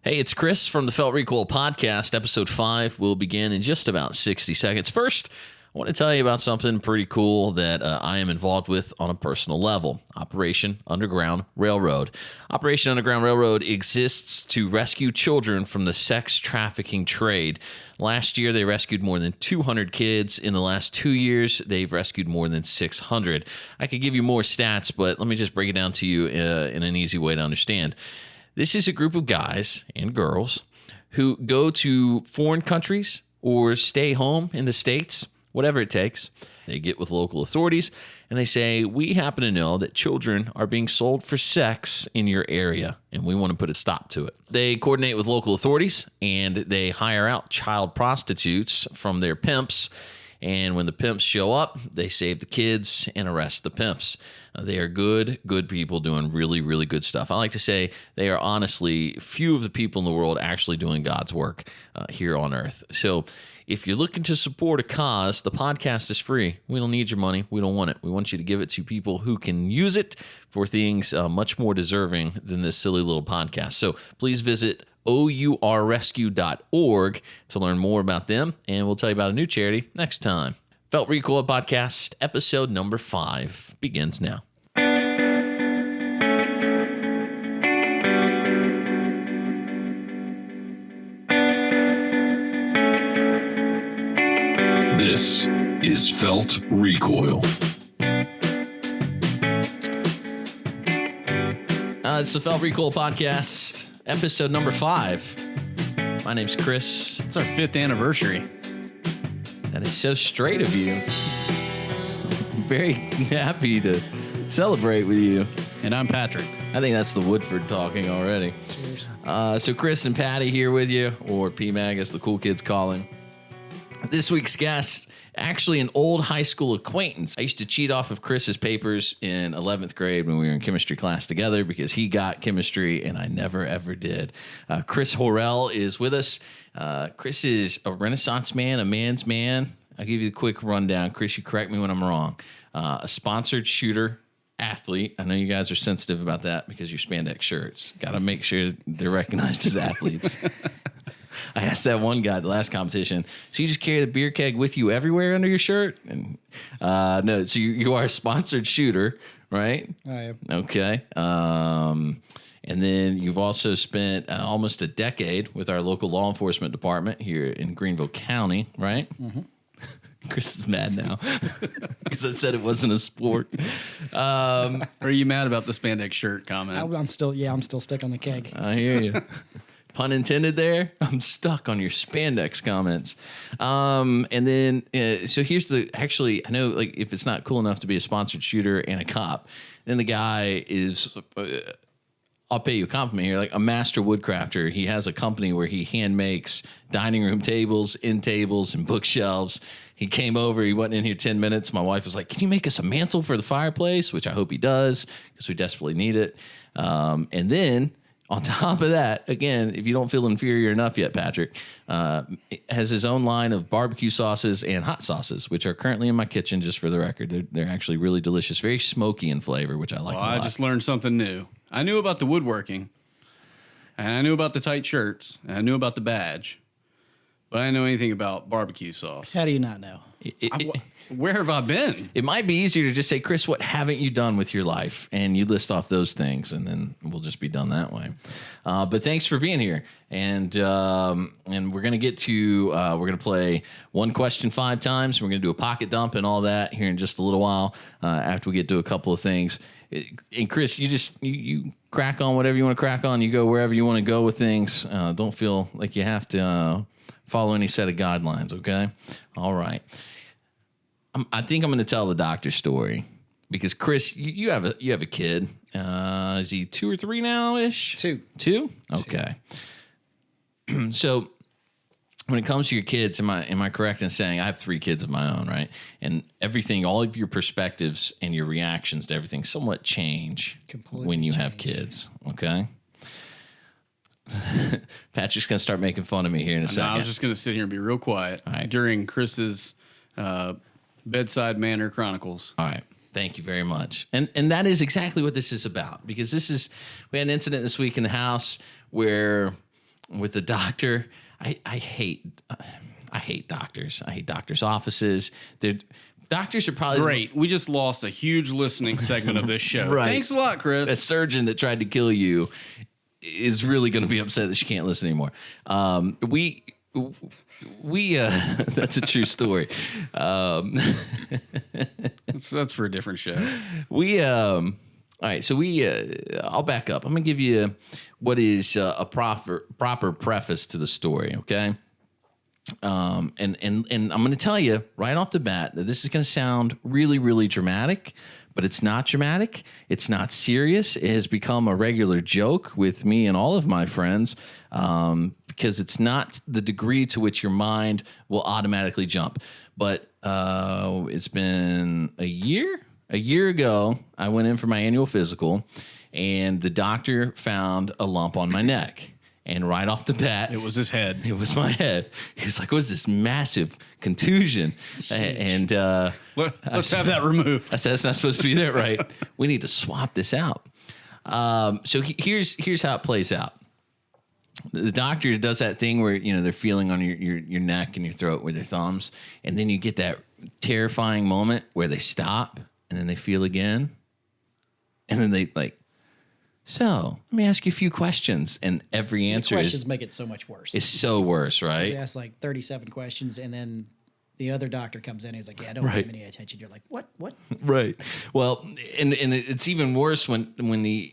Hey, it's Kris from the Felt Recoil podcast. Episode 5 will begin in just about 60 seconds. First, I want to tell you about something pretty cool that I am involved with on a personal level. Operation Underground Railroad. Operation Underground Railroad exists to rescue children from the sex trafficking trade. Last year, they rescued more than 200 kids. In the last 2 years, they've rescued more than 600. I could give you more stats, but let me just break it down to you in an easy way to understand. This is a group of guys and girls who go to foreign countries or stay home in the States, whatever it takes. They get with local authorities and they say, we happen to know that children are being sold for sex in your area and we want to put a stop to it. They coordinate with local authorities and they hire out child prostitutes from their pimps. And when the pimps show up, they save the kids and arrest the pimps. They are good people doing really, really good stuff. I like to say they are honestly few of the people in the world actually doing God's work here on earth. So if you're looking to support a cause, the podcast is free. We don't need your money. We don't want it. We want you to give it to people who can use it for things much more deserving than this silly little podcast. So please visit OURrescue.org to learn more about them, and we'll tell you about a new charity next time. Felt Recoil Podcast, episode number 5 begins now. This is Felt Recoil. It's the Felt Recoil Podcast, episode number 5. My name's Kris. It's our 5th anniversary. That is so straight of you. Very happy to celebrate with you. And I'm Patrick. I think that's the Woodford talking already. So Kris and Patty here with you, or PMAG as the cool kids call him. This week's guest, actually an old high school acquaintance. I used to cheat off of Chris's papers in 11th grade when we were in chemistry class together because he got chemistry and I never, ever did. Kris Horrell is with us. Kris is a Renaissance man, a man's man. I'll give you a quick rundown. Kris, you correct me when I'm wrong. A sponsored shooter, athlete. I know you guys are sensitive about that because your spandex shirts. Got to make sure they're recognized as athletes. I asked that one guy at the last competition, so you just carry the beer keg with you everywhere under your shirt? And no, so you are a sponsored shooter, right? I am. Okay. And then you've also spent almost a decade with our local law enforcement department here in Greenville County, right? Mm-hmm. Kris is mad now because I said it wasn't a sport. Are you mad about the spandex shirt comment? I'm still stuck on the keg. I hear you. Pun intended there. I'm stuck on your spandex comments. And then, so here's actually, I know like if it's not cool enough to be a sponsored shooter and a cop, then the guy is, I'll pay you a compliment here, like a master woodcrafter. He has a company where he hand makes dining room tables, end tables, and bookshelves. He came over, he wasn't in here 10 minutes. My wife was like, can you make us a mantle for the fireplace? Which I hope he does because we desperately need it. And then, on top of that, again, if you don't feel inferior enough yet, Patrick, has his own line of barbecue sauces and hot sauces, which are currently in my kitchen, just for the record. They're actually really delicious, very smoky in flavor, which I like a lot. I just learned something new. I knew about the woodworking, and I knew about the tight shirts, and I knew about the badge, but I didn't know anything about barbecue sauce. How do you not know? Where have I been? It might be easier to just say, Kris, what haven't you done with your life? And you list off those things, and then we'll just be done that way. But thanks for being here. And we're going to get to, we're going to play one question 5 times. We're going to do a pocket dump and all that here in just a little while after we get to a couple of things. And Kris, you crack on whatever you want to crack on. You go wherever you want to go with things. Don't feel like you have to follow any set of guidelines, okay? All right. I think I'm going to tell the doctor story because Kris, you have a kid. Is he 2 or 3 now ish? 2. 2? Okay. So when it comes to your kids, am I correct in saying I have 3 kids of my own, right? And everything, all of your perspectives and your reactions to everything somewhat change when you have kids, okay? Patrick's going to start making fun of me here in a second. I was just going to sit here and be real quiet during Kris's bedside manner chronicles. All right. Thank you very much. And that is exactly what this is about, because we had an incident this week in the house where with the doctor. I hate doctors. I hate doctors' offices. Doctors are probably Great. We just lost a huge listening segment of this show. Right. Thanks a lot, Chris. That surgeon that tried to kill you is really going to be upset that she can't listen anymore. We that's a true story. That's for a different show. All right, so I'll back up. I'm going to give you what is a proper preface to the story, okay? And I'm going to tell you right off the bat that this is going to sound really, really dramatic, but it's not dramatic. It's not serious. It has become a regular joke with me and all of my friends because it's not the degree to which your mind will automatically jump. But it's been a year. A year ago, I went in for my annual physical, and the doctor found a lump on my neck. And right off the bat, It was his head. it was my head. He was like, "What's this massive contusion?" And Let's have that removed. I said, "That's not supposed to be there, right? We need to swap this out." So here's how it plays out. The doctor does that thing where they're feeling on your neck and your throat with their thumbs, and then you get that terrifying moment where they stop and then they feel again, and then they like. So let me ask you a few questions, and every answer Questions make it so much worse. is so worse, They right? ask like 37 questions, and then the other doctor comes in. He's like, "Yeah, don't Right. pay me any attention." You're like, "What? What?" Right. Well, and it's even worse when the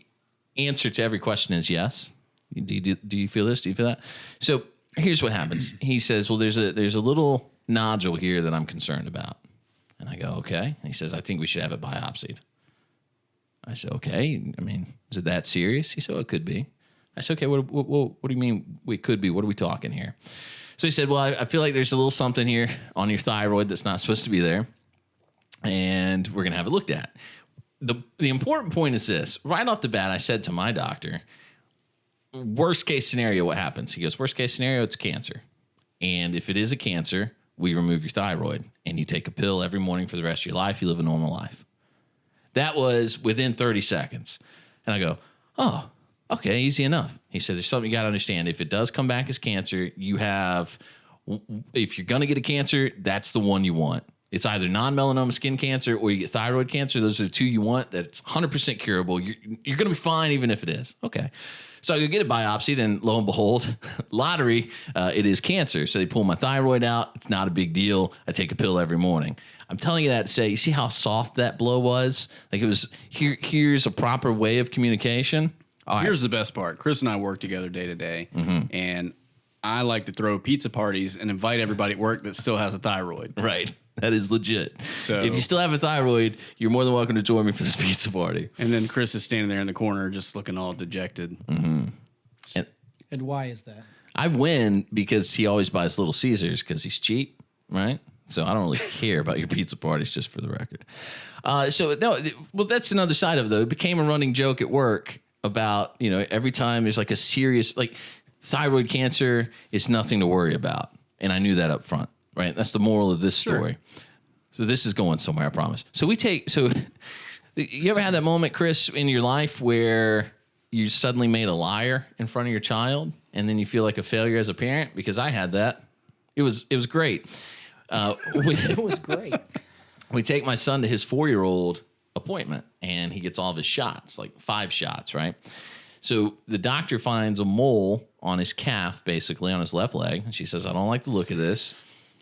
answer to every question is yes. Do you feel this? Do you feel that? So here's what happens. He says, "Well, there's a little nodule here that I'm concerned about," and I go, "Okay." And he says, "I think we should have it biopsied." I said, "Okay. I mean, is it that serious?" He said, "Well, it could be." I said, "Okay. What do you mean it could be? What are we talking here?" So he said, "Well, I feel like there's a little something here on your thyroid that's not supposed to be there, and we're gonna have it looked at." The important point is this: right off the bat, I said to my doctor, "Worst case scenario, what happens?" He goes, "Worst case scenario, it's cancer, and if it is a cancer, we remove your thyroid, and you take a pill every morning for the rest of your life. You live a normal life." That was within 30 seconds. And I go, "Oh, okay, easy enough." He said, "There's something you got to understand. If it does come back as cancer, if you're going to get a cancer, that's the one you want. It's either non-melanoma skin cancer or you get thyroid cancer. Those are the two you want. That's 100% curable. You're going to be fine even if it is." Okay. So I go get it biopsied, and lo and behold, lottery, it is cancer. So they pull my thyroid out. It's not a big deal. I take a pill every morning. I'm telling you that to say, you see how soft that blow was? Like it was, here's a proper way of communication. All right. Here's the best part. Chris and I work together day to day, and I like to throw pizza parties and invite everybody at work that still has a thyroid. Right. That is legit. So- if you still have a thyroid, you're more than welcome to join me for this pizza party. And then Chris is standing there in the corner just looking all dejected. And And why is that? I win because he always buys Little Caesars because he's cheap, right? So I don't really care about your pizza parties, just for the record. Well, that's another side of it, though. It became a running joke at work about, every time there's like a serious, like thyroid cancer is nothing to worry about. And I knew that up front, right? That's the moral of this story. So this is going somewhere, I promise. So you ever had that moment, Chris, in your life where you suddenly made a liar in front of your child and then you feel like a failure as a parent? Because I had that. It was great. It was great. We take my son to his 4-year-old appointment, and he gets all of his shots, like 5 shots, right? So the doctor finds a mole on his calf, basically on his left leg. And she says, "I don't like the look of this.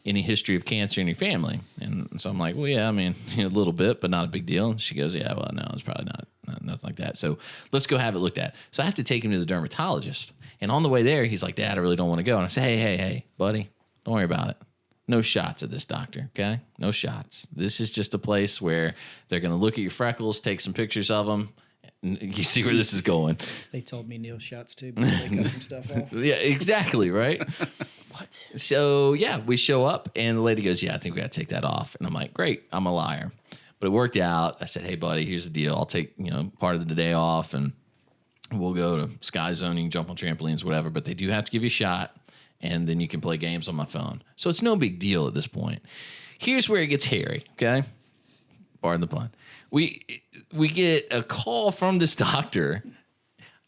Any history of cancer in your family?" And so I'm like, "Well, yeah, I mean, a little bit, but not a big deal." And she goes, "Yeah, well, no, it's probably not nothing like that. So let's go have it looked at." So I have to take him to the dermatologist. And on the way there, he's like, "Dad, I really don't want to go." And I say, hey, buddy, don't worry about it. No shots at this, doctor, okay? No shots. This is just a place where they're going to look at your freckles, take some pictures of them, and you see where this is going. They told me no shots too, but they cut some stuff off. Yeah, exactly, right? What? So, yeah, we show up, and the lady goes, "Yeah, I think we got to take that off." And I'm like, "Great, I'm a liar." But it worked out. I said, "Hey, buddy, here's the deal. I'll take part of the day off, and we'll go to sky zoning, jump on trampolines, whatever. But they do have to give you a shot, and then you can play games on my phone." So it's no big deal at this point. Here's where it gets hairy, okay? Pardon the pun. We get a call from this doctor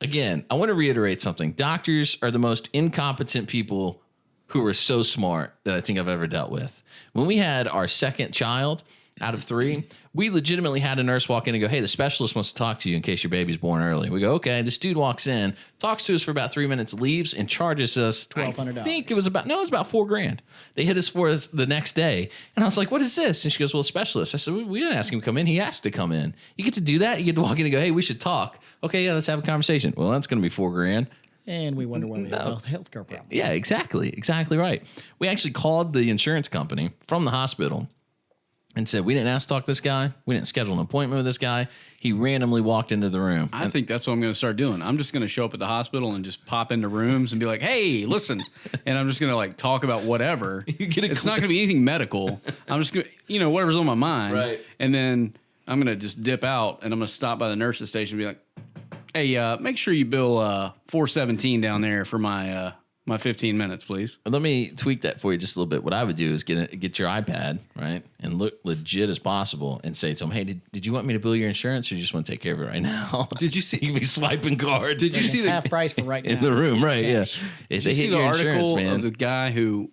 Again, I want to reiterate something. Doctors are the most incompetent people who are so smart that I think I've ever dealt with. When we had our second child out of 3, we legitimately had a nurse walk in and go, hey, the specialist wants to talk to you in case your baby's born early. We go, okay. This dude walks in, talks to us for about 3 minutes, leaves, and charges us $1,200. I think it was about $4,000. They hit us for us the next day. And I was like, what is this? And she goes, well, specialist. I said, we didn't ask him to come in. He asked to come in. You get to do that. You get to walk in and go, hey, we should talk. Okay, yeah, let's have a conversation. Well, that's going to be $4,000. And we wonder why we have a healthcare problem. Yeah, exactly. Exactly right. We actually called the insurance company from the hospital and said, we didn't ask to talk to this guy. We didn't schedule an appointment with this guy. He randomly walked into the room. I think that's what I'm going to start doing. I'm just going to show up at the hospital and just pop into rooms and be like, hey, listen. And I'm just going to like talk about whatever. It's not going to be anything medical. I'm just going to, whatever's on my mind. Right. And then I'm going to just dip out and I'm going to stop by the nurse's station and be like, hey, make sure you bill $417 down there for my 15 minutes, please. Let me tweak that for you just a little bit. What I would do is get your iPad, right, and look legit as possible and say to them, hey, did you want me to bill your insurance or you just want to take care of it right now? Did you see me swiping cards? Did you see It's half price for right now. in the room, right, yeah. If Did they you see hit the your insurance, article man. of the guy who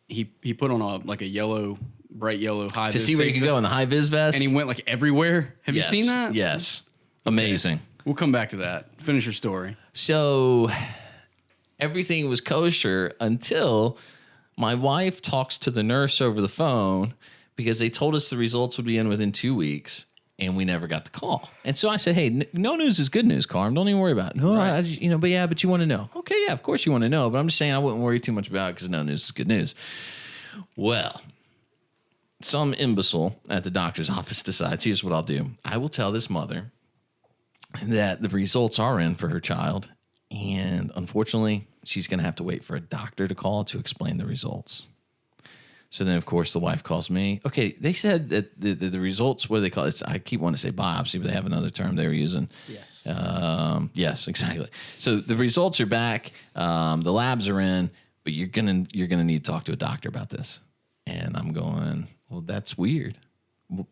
he put on a yellow, bright yellow high To vis see where you safety can go in the high-vis vest? and he went like everywhere. Have you seen that? Yes. Amazing. We'll come back to that. Finish your story. So everything was kosher until my wife talks to the nurse over the phone because they told us the results would be in within 2 weeks and we never got the call. And so I said, hey, no news is good news, Carm. Don't even worry about it. No, right. But you want to know. Okay, yeah, of course you want to know. But I'm just saying I wouldn't worry too much about it because no news is good news. Well, some imbecile at the doctor's office decides, here's what I'll do. I will tell this mother that the results are in for her child. And unfortunately, she's going to have to wait for a doctor to call to explain the results. So then, of course, the wife calls me. Okay, they said that the results, what do they call it? I keep wanting to say biopsy, but they have another term they were using. Yes. Yes, exactly. So the results are back. The labs are in, but you're gonna need to talk to a doctor about this. And I'm going, well, that's weird.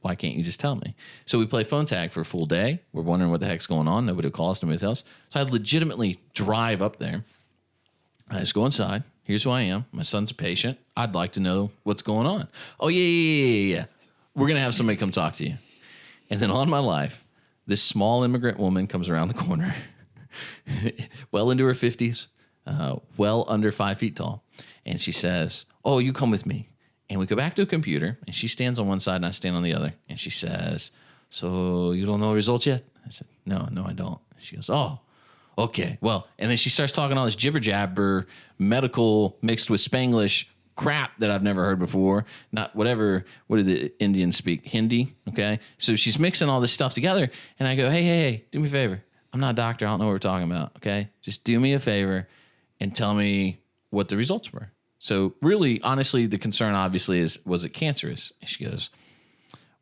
Why can't you just tell me? So we play phone tag for a full day. We're wondering what the heck's going on. Nobody calls, nobody tells. So I legitimately drive up there. I just go inside. Here's who I am. My son's a patient. I'd like to know what's going on. Oh, yeah. We're going to have somebody come talk to you. And then on my life, this small immigrant woman comes around the corner, well into her 50s, well under 5 feet tall. And she says, oh, you come with me. And we go back to a computer, and she stands on one side, and I stand on the other. And she says, so you don't know results yet? I said, no, I don't. She goes, oh, okay. Well, and then she starts talking all this jibber-jabber, medical mixed with Spanglish crap that I've never heard before. Not whatever, what do the Indians speak? Hindi, okay? So she's mixing all this stuff together, and I go, hey, do me a favor. I'm not a doctor. I don't know what we're talking about, okay? Just do me a favor and tell me what the results were. So really, honestly, the concern obviously is, was it cancerous? And she goes,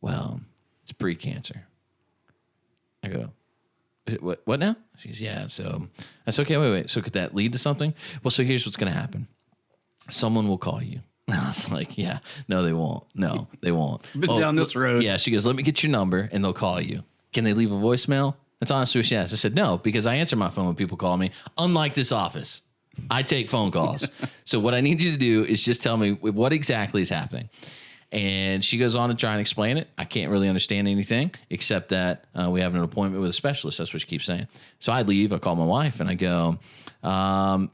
well, it's pre-cancer. I go, what now? She goes, yeah, so that's okay. Wait. So could that lead to something? Well, so here's what's going to happen. Someone will call you. And I was like, yeah, no, they won't. No, they won't. Been down this road. Yeah, she goes, let me get your number and they'll call you. Can they leave a voicemail? That's honestly what she asked. I said, no, because I answer my phone when people call me, unlike this office. I take phone calls. So what I need you to do is just tell me what exactly is happening. And she goes on to try and explain it. I can't really understand anything except that we have an appointment with a specialist. That's what she keeps saying. So I leave. I call my wife and I go,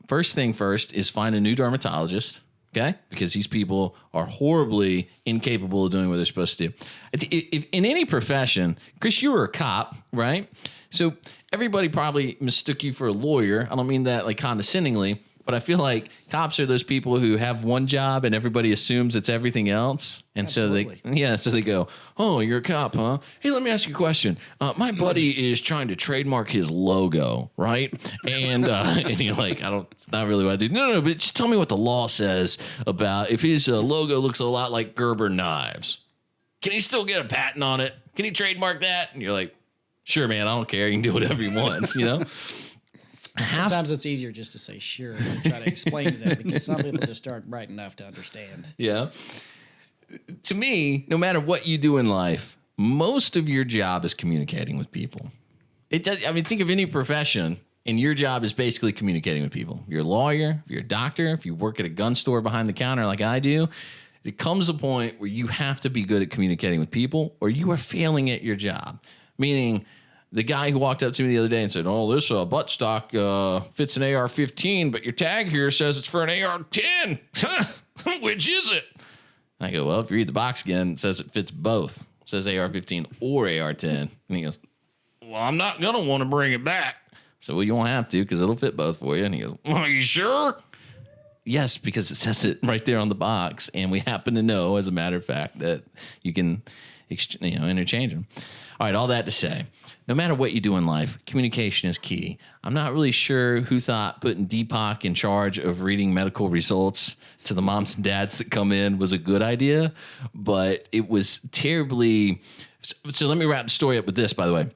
first thing first is find a new dermatologist. Okay? Because these people are horribly incapable of doing what they're supposed to do. If in any profession, Kris, you were a cop, right? So everybody probably mistook you for a lawyer. I don't mean that like condescendingly, but I feel like cops are those people who have one job and everybody assumes it's everything else. And Absolutely. so they go, oh, you're a cop, huh? Hey, let me ask you a question. My buddy is trying to trademark his logo, right? And and you're like, it's not really what I do. No, but just tell me what the law says about if his logo looks a lot like Gerber knives. Can he still get a patent on it? Can he trademark that? And you're like, sure, man, I don't care. You can do whatever he wants, you know? Sometimes it's easier just to say sure and try to explain to them because some people just aren't bright enough to understand. Yeah. To me, no matter what you do in life, most of your job is communicating with people. It does. I mean, think of any profession, and your job is basically communicating with people. You're a lawyer, if you're a doctor, if you work at a gun store behind the counter like I do, it comes a point where you have to be good at communicating with people, or you are failing at your job. Meaning, the guy who walked up to me the other day and said, "Oh, this buttstock fits an AR-15, but your tag here says it's for an AR-10. Which is it?" I go, "Well, if you read the box again, it says it fits both. It says AR-15 or AR-10. And he goes, "Well, I'm not going to want to bring it back." So, "Well, you won't have to because it'll fit both for you." And he goes, "Are you sure?" Yes, because it says it right there on the box. And we happen to know, as a matter of fact, that you can interchange them. All right, all that to say, no matter what you do in life, communication is key. I'm not really sure who thought putting Deepak in charge of reading medical results to the moms and dads that come in was a good idea, but it was terribly... So let me wrap the story up with this, by the way.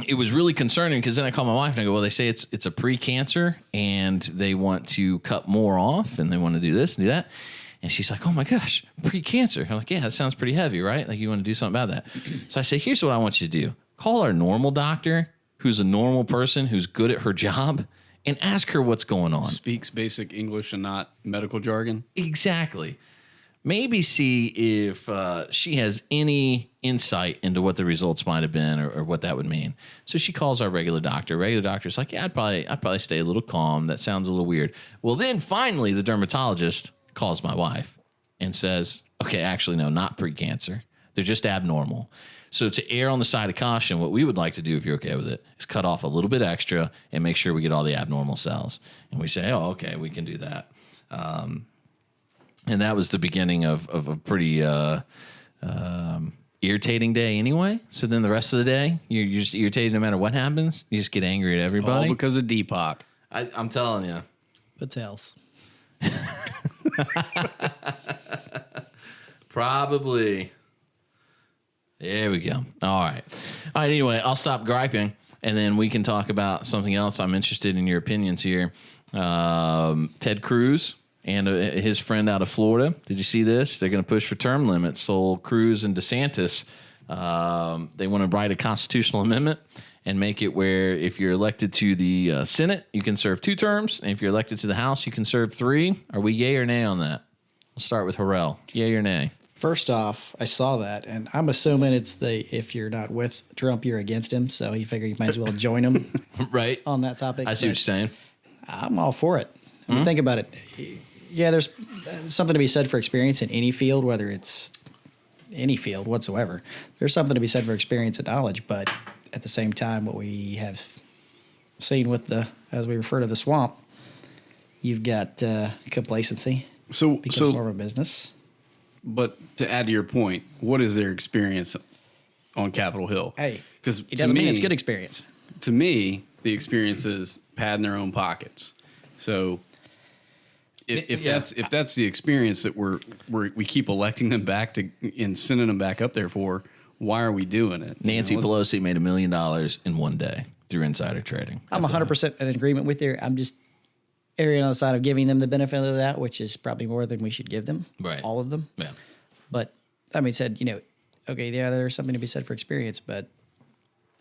It was really concerning because then I called my wife and I go, "Well, they say it's a pre-cancer and they want to cut more off and they want to do this and do that." And she's like, "Oh my gosh, pre-cancer." I'm like, "Yeah, that sounds pretty heavy, right? Like you want to do something about that." So I say, "Here's what I want you to do. Call our normal doctor who's a normal person who's good at her job and ask her what's going on." Speaks basic English and not medical jargon. Exactly. Maybe see if she has any insight into what the results might have been or what that would mean. So she calls our regular doctor. Regular doctor's like, "Yeah, I'd probably stay a little calm. That sounds a little weird." Well, then finally the dermatologist calls my wife and says, "Okay, actually, no, not pre-cancer. They're just abnormal." So to err on the side of caution, what we would like to do, if you're okay with it, is cut off a little bit extra and make sure we get all the abnormal cells. And we say, "Oh, okay, we can do that." And that was the beginning of a pretty irritating day anyway. So then the rest of the day, you're just irritated no matter what happens. You just get angry at everybody. All because of Deepak. I'm telling you. Patels. Probably. There we go. All right. Anyway, I'll stop griping, and then we can talk about something else. I'm interested in your opinions here. Ted Cruz and his friend out of Florida. Did you see this? They're going to push for term limits. So Cruz and DeSantis, they want to write a constitutional amendment and make it where if you're elected to the Senate, you can serve 2 terms. And if you're elected to the House, you can serve 3. Are we yay or nay on that? We'll start with Horrell. Yay or nay? First off, I saw that, and I'm assuming it's if you're not with Trump, you're against him. So he figured you might as well join him right on that topic. I see what you're saying. I'm all for it. I mean, think about it. Yeah, there's something to be said for experience in any field, whether it's any field whatsoever. There's something to be said for experience and knowledge, but at the same time, what we have seen with as we refer to the swamp, you've got complacency. So becomes more of a business. But to add to your point, what is their experience on Capitol Hill? Hey, because it doesn't mean it's good experience. To me, the experience is padding their own pockets. So if that's the experience that we keep electing them back to and sending them back up there for, why are we doing it? Nancy Pelosi made $1 million in one day through insider trading. I'm 100% in agreement with you. I'm just erring on the side of giving them the benefit of that, which is probably more than we should give them. Right. All of them. Yeah. But that being said, okay, yeah, there's something to be said for experience, but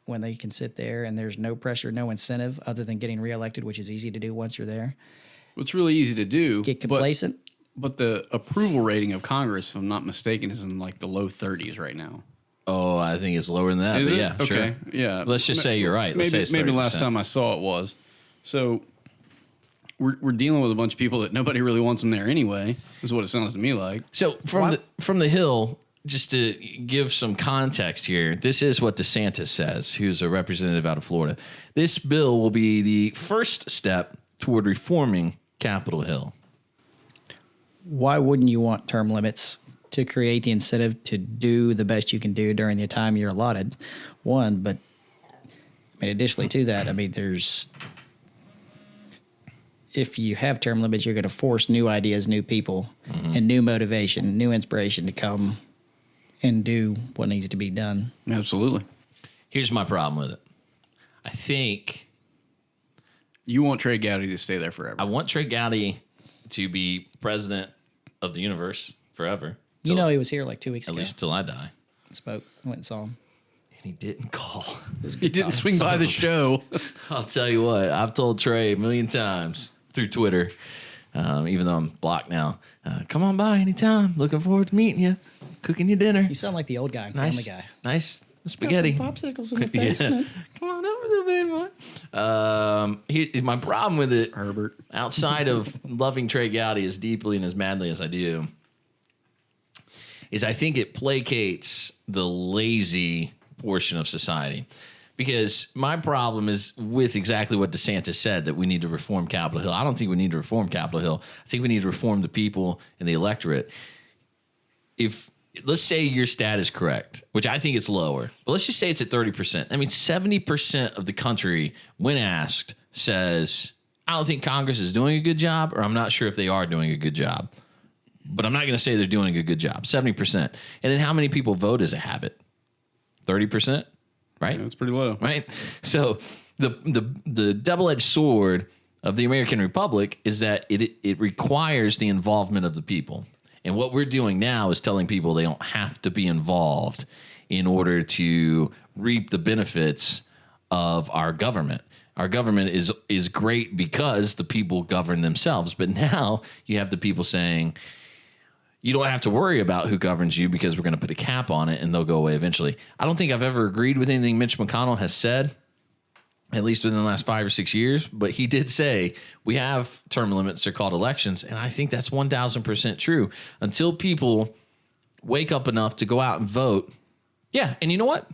when they can sit there and there's no pressure, no incentive other than getting reelected, which is easy to do once you're there. It's really easy to do. Get complacent. But the approval rating of Congress, if I'm not mistaken, is in like the low 30s right now. Oh, I think it's lower than that. Is but it? Yeah, okay. Sure. Yeah. Let's just say you're right. Let's say it's 30%. Maybe last time I saw it was. So we're dealing with a bunch of people that nobody really wants them there anyway, is what it sounds to me like. So from the Hill, just to give some context here, this is what DeSantis says, who's a representative out of Florida. This bill will be the first step toward reforming Capitol Hill. Why wouldn't you want term limits to create the incentive to do the best you can do during the time you're allotted? One, but I mean, additionally to that, I mean, if you have term limits, you're going to force new ideas, new people, and new motivation, new inspiration to come and do what needs to be done. Absolutely. Here's my problem with it. I think you want Trey Gowdy to stay there forever. I want Trey Gowdy to be president of the universe forever. He was here like 2 weeks ago. At least till I die. Spoke, went and saw him. he didn't call. He didn't swing by the show. I'll tell you what, I've told Trey a million times through Twitter, even though I'm blocked now. Come on by anytime. Looking forward to meeting you, cooking you dinner. You sound like the old guy in Family Guy. Nice spaghetti. Got some popsicles in the basement. Come on over there, baby boy. My problem with it, Herbert, outside of loving Trey Gowdy as deeply and as madly as I do, is I think it placates the lazy portion of society. Because my problem is with exactly what DeSantis said, that we need to reform Capitol Hill. I don't think we need to reform Capitol Hill. I think we need to reform the people and the electorate. If let's say your stat is correct, which I think it's lower, but let's just say it's at 30%. I mean, 70% of the country, when asked, says, I don't think Congress is doing a good job, or I'm not sure if they are doing a good job. But I'm not going to say they're doing a good job. 70%. And then how many people vote as a habit? 30%? Right? that's pretty low. Right? So the double-edged sword of the American Republic is that it requires the involvement of the people. And what we're doing now is telling people they don't have to be involved in order to reap the benefits of our government. Our government is great because the people govern themselves. But now you have the people saying, you don't have to worry about who governs you because we're going to put a cap on it and they'll go away eventually. I don't think I've ever agreed with anything Mitch McConnell has said, at least within the last 5 or 6 years. But he did say we have term limits. They're called elections. And I think that's 1,000% true. Until people wake up enough to go out and vote. Yeah. And you know what?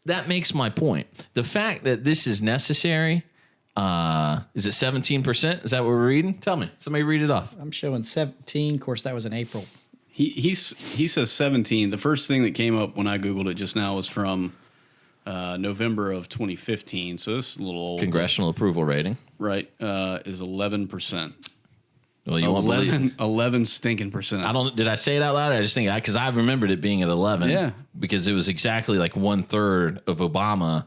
That makes my point. The fact that this is necessary. Is it 17%? Is that what we're reading? Tell me. Somebody read it off. I'm showing 17. Of course, that was in April. He says 17. The first thing that came up when I Googled it just now was from November of 2015. So this is a little old. Congressional approval rating. Right. Is 11%. Well, you won't believe 11 stinking percent. Did I say it out loud? I just think because I remembered it being at 11. Yeah. Because it was exactly like 1/3 of Obama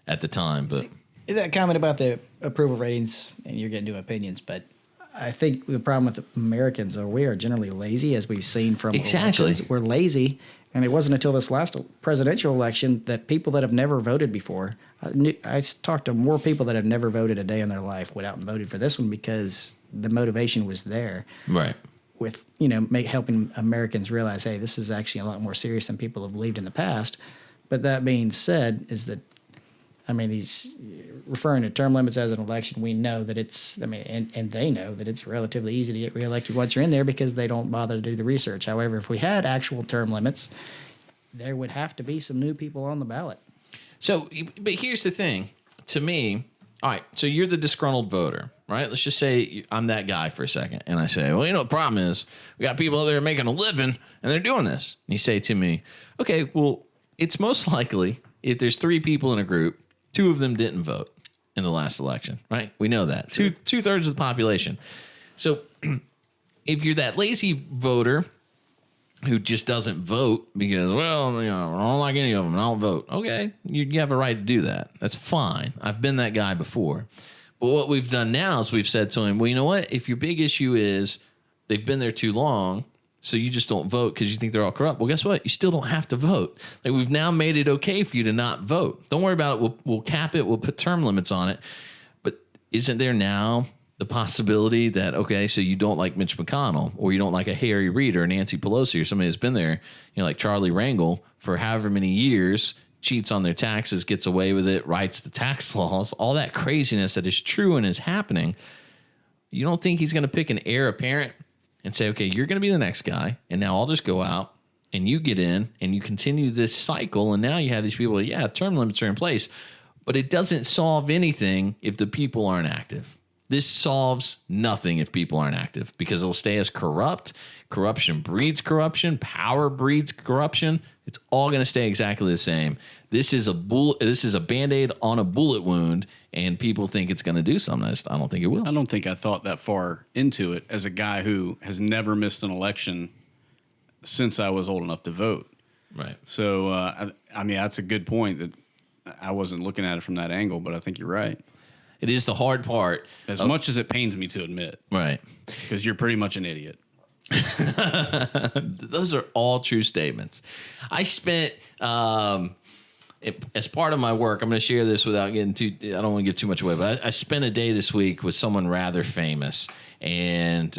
at the time. But That comment about the approval ratings, and you're getting to opinions, but I think the problem with Americans are we are generally lazy, as we've seen from exactly elections. We're lazy, and it wasn't until this last presidential election that people that have never voted before. I talked to more people that have never voted a day in their life went out and voted for this one because the motivation was there. Right. With helping Americans realize, hey, this is actually a lot more serious than people have believed in the past. But that being said, he's referring to term limits as an election. We know that it's, and they know that it's relatively easy to get reelected once you're in there because they don't bother to do the research. However, if we had actual term limits, there would have to be some new people on the ballot. So, but here's the thing. To me, all right, so you're the disgruntled voter, right? Let's just say I'm that guy for a second. And I say, well, the problem is we got people out there making a living and they're doing this. And you say to me, okay, well, it's most likely if there's 3 people in a group, 2 of them didn't vote in the last election, right? We know that. Sure. Two-thirds of the population. So if you're that lazy voter who just doesn't vote because, I don't like any of them and I don't vote. Okay, you have a right to do that. That's fine. I've been that guy before. But what we've done now is we've said to him, well, you know what? If your big issue is they've been there too long, so you just don't vote because you think they're all corrupt. Well, guess what? You still don't have to vote. Like, we've now made it okay for you to not vote. Don't worry about it. We'll cap it. We'll put term limits on it. But isn't there now the possibility that, okay, so you don't like Mitch McConnell or you don't like a Harry Reid or Nancy Pelosi or somebody that's been there, like Charlie Rangel for however many years, cheats on their taxes, gets away with it, writes the tax laws, all that craziness that is true and is happening. You don't think he's going to pick an heir apparent and say, okay, you're going to be the next guy, and now I'll just go out, and you get in, and you continue this cycle, and now you have these people, term limits are in place, but it doesn't solve anything if the people aren't active. This solves nothing if people aren't active because it'll stay as corrupt. Corruption breeds corruption. Power breeds corruption. It's all going to stay exactly the same. This is a Band-Aid on a bullet wound, and people think it's going to do something. I don't think it will. I don't think I thought that far into it as a guy who has never missed an election since I was old enough to vote. Right. So, that's a good point that I wasn't looking at it from that angle, but I think you're right. It is the hard part. As much as it pains me to admit. Right. Because you're pretty much an idiot. Those are all true statements. I spent, as part of my work, I'm going to share this without getting too. I don't want to give too much away, but I spent a day this week with someone rather famous, and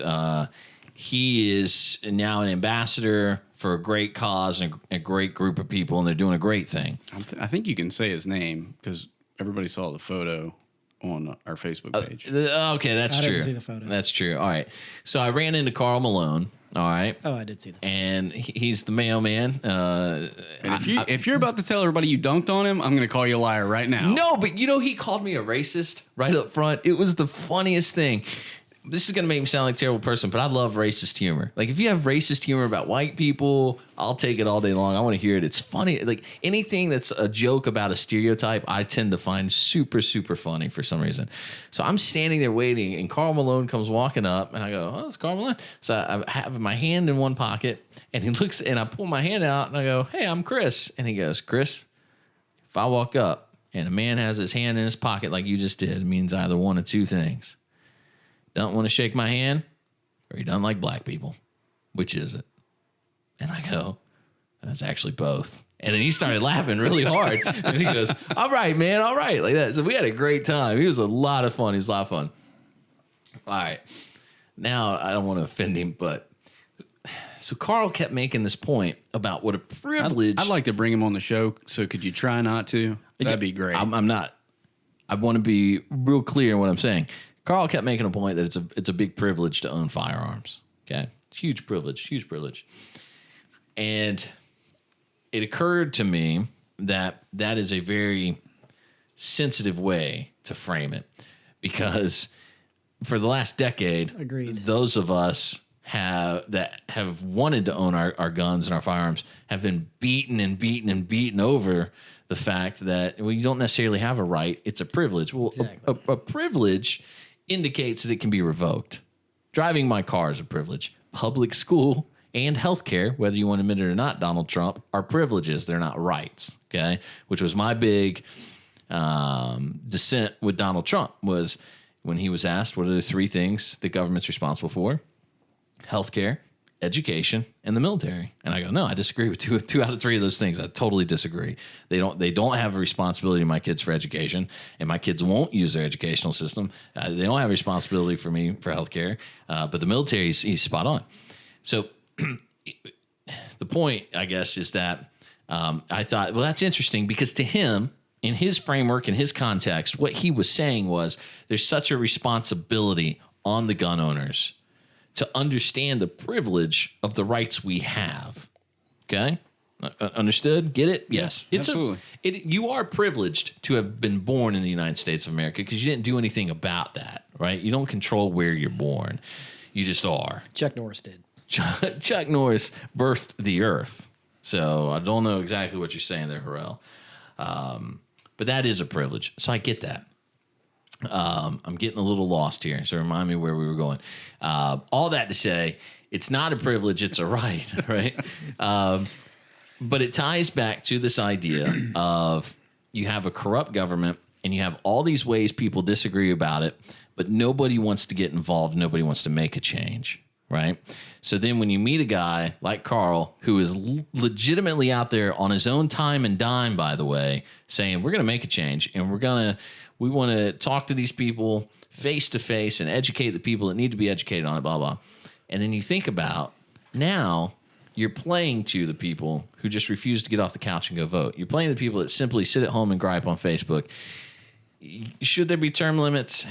he is now an ambassador for a great cause and a great group of people, and they're doing a great thing. I think you can say his name because everybody saw the photo on our Facebook page. Okay, that's I true. didn't see the photo. That's true. All right. So I ran into Carl Malone. All right. Oh, I did see that. And he's the mailman. And if you're about to tell everybody you dunked on him, I'm going to call you a liar right now. No, but he called me a racist right up front. It was the funniest thing. This is going to make me sound like a terrible person, but I love racist humor. Like, if you have racist humor about white people, I'll take it all day long. I want to hear it. It's funny. Like, anything that's a joke about a stereotype, I tend to find super, super funny for some reason. So I'm standing there waiting, and Carl Malone comes walking up, and I go, oh, it's Carl Malone. So I have my hand in one pocket, and he looks, and I pull my hand out, and I go, hey, I'm Kris. And he goes, Kris, if I walk up, and a man has his hand in his pocket like you just did, it means either one of two things. Don't want to shake my hand, or he doesn't like black people. Which is it? And I go, that's actually both. And then he started laughing really hard. And he goes, all right, man, all right. Like that. So we had a great time. He was a lot of fun. He was a lot of fun. All right. Now, I don't want to offend him, but so Carl kept making this point about what a privilege. I'd like to bring him on the show. So could you try not to? That'd be great. I'm not. I want to be real clear in what I'm saying. Carl kept making a point that it's a big privilege to own firearms. Okay, it's huge privilege. And it occurred to me that is a very sensitive way to frame it, because for the last decade, Agreed. those of us that have wanted to own our guns and our firearms have been beaten over the fact that we don't necessarily have a right. It's a privilege. Well, Exactly. a privilege indicates that it can be revoked. Driving my car is a privilege. Public school and healthcare, whether you want to admit it or not, Donald Trump, are privileges. They're not rights. Okay, which was my big dissent with Donald Trump, was when he was asked what are the three things the government's responsible for: healthcare, education, and the military. And I go, no, I disagree with two out of three of those things. I totally disagree. They don't have a responsibility to my kids for education, and my kids won't use their educational system. They don't have a responsibility for me for healthcare, but the military, he's spot on. So the point, I guess, is that I thought, well, that's interesting, because to him, in his framework, in his context, what he was saying was there's such a responsibility on the gun owners to understand the privilege of the rights we have. Okay? Understood? Get it? Yes. Absolutely. You are privileged to have been born in the United States of America, because you didn't do anything about that, right? You don't control where you're born. You just are. Chuck Norris did. Chuck Norris birthed the earth. So I don't know exactly what you're saying there, Horrell. But that is a privilege. So I get that. I'm getting a little lost here, so remind me where we were going. All that to say, it's not a privilege, it's a right, right? But it ties back to this idea of you have a corrupt government, and you have all these ways people disagree about it, but nobody wants to get involved, nobody wants to make a change, right? So then when you meet a guy like Carl, who is legitimately out there on his own time and dime, by the way, saying we're going to make a change, and we want to talk to these people face to face and educate the people that need to be educated on it, blah, blah. And then you think about, now you're playing to the people who just refuse to get off the couch and go vote. You're playing to the people that simply sit at home and gripe on Facebook. Should there be term limits?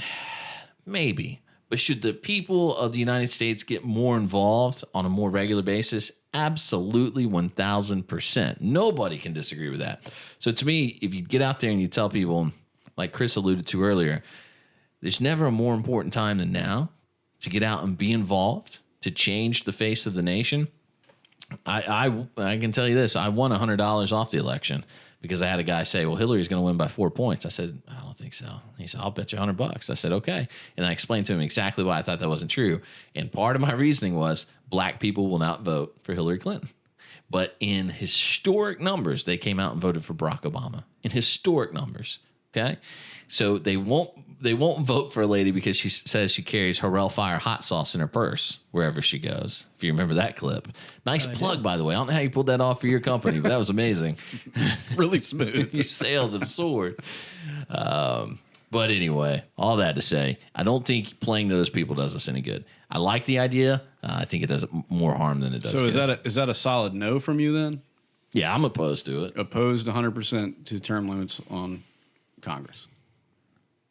Maybe. But should the people of the United States get more involved on a more regular basis? Absolutely, 1,000%. Nobody can disagree with that. So to me, if you get out there and you tell people, like Kris alluded to earlier, there's never a more important time than now to get out and be involved, to change the face of the nation. I can tell you this. I won $100 off the election because I had a guy say, well, Hillary's going to win by 4 points. I said, I don't think so. He said, I'll bet you $100. I said, okay. And I explained to him exactly why I thought that wasn't true. And part of my reasoning was black people will not vote for Hillary Clinton. But in historic numbers, they came out and voted for Barack Obama. In historic numbers. Okay, so they won't vote for a lady because she says she carries Horrell Fire hot sauce in her purse wherever she goes. If you remember that clip. Nice plug, by the way. I don't know how you pulled that off for your company, but that was amazing. Really smooth. Your sales have soared. But anyway, all that to say, I don't think playing to those people does us any good. I like the idea. I think it does more harm than it does good. So is that a solid no from you then? Yeah, I'm opposed to it. Opposed 100% to term limits on Congress.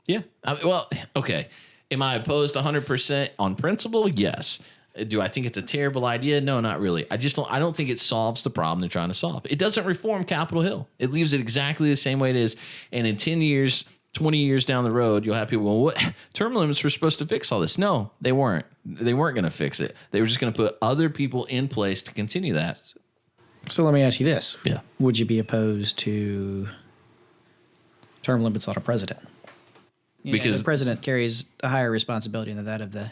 Yeah. Well, okay. Am I opposed 100% on principle? Yes. Do I think it's a terrible idea? No, not really. I don't think it solves the problem they're trying to solve. It doesn't reform Capitol Hill. It leaves it exactly the same way it is. And in 10 years, 20 years down the road, you'll have people going, what? Term limits were supposed to fix all this. No, they weren't. They weren't going to fix it. They were just going to put other people in place to continue that. So let me ask you this. Yeah. Would you be opposed to term limits on a president? Because the president carries a higher responsibility than that of the,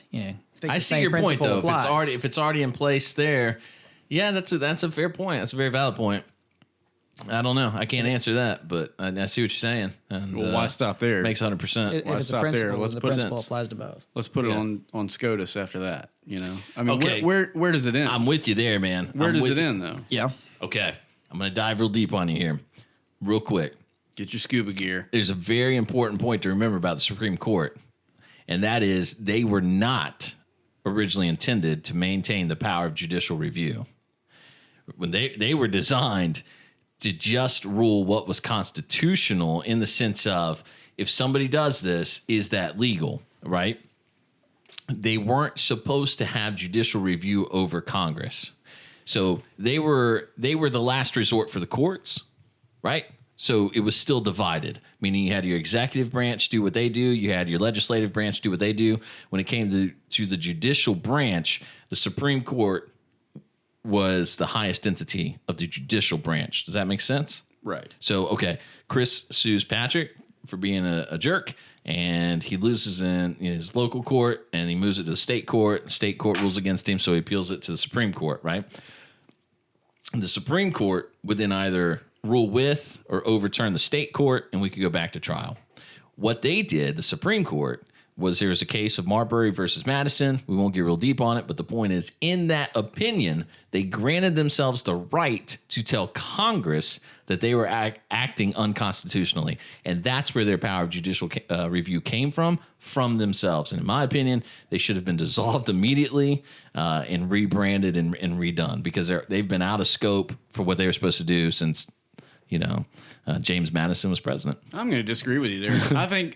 I see your point though. If it's already in place there, yeah, that's a fair point. That's a very valid point. I don't know. I can't answer that, but I see what you're saying. And, well, why stop there? Makes 100%. If it's a principle, the principle applies to both. Let's put it on SCOTUS after that. I mean, okay. Where does it end? I'm with you there, man. Where does it end though? Yeah. Okay, I'm gonna dive real deep on you here, real quick. Get your scuba gear. There's a very important point to remember about the Supreme Court, and that is they were not originally intended to maintain the power of judicial review. When they were designed to just rule what was constitutional in the sense of if somebody does this, is that legal, right? They weren't supposed to have judicial review over Congress. So they were the last resort for the courts, right? So it was still divided, meaning you had your executive branch do what they do, you had your legislative branch do what they do. When it came to the judicial branch, the Supreme Court was the highest entity of the judicial branch. Does that make sense? Right. So, okay, Kris sues Patrick for being a jerk, and he loses in his local court, and he moves it to the state court. The state court rules against him, so he appeals it to the Supreme Court, right? The Supreme Court would then either rule with or overturn the state court, and we could go back to trial. What they did, the Supreme Court, was there was a case of Marbury versus Madison. We won't get real deep on it, but the point is, in that opinion, they granted themselves the right to tell Congress that they were acting unconstitutionally. And that's where their power of judicial review came from themselves. And in my opinion, they should have been dissolved immediately and rebranded and redone because they've been out of scope for what they were supposed to do since James Madison was president. I'm going to disagree with you there. I think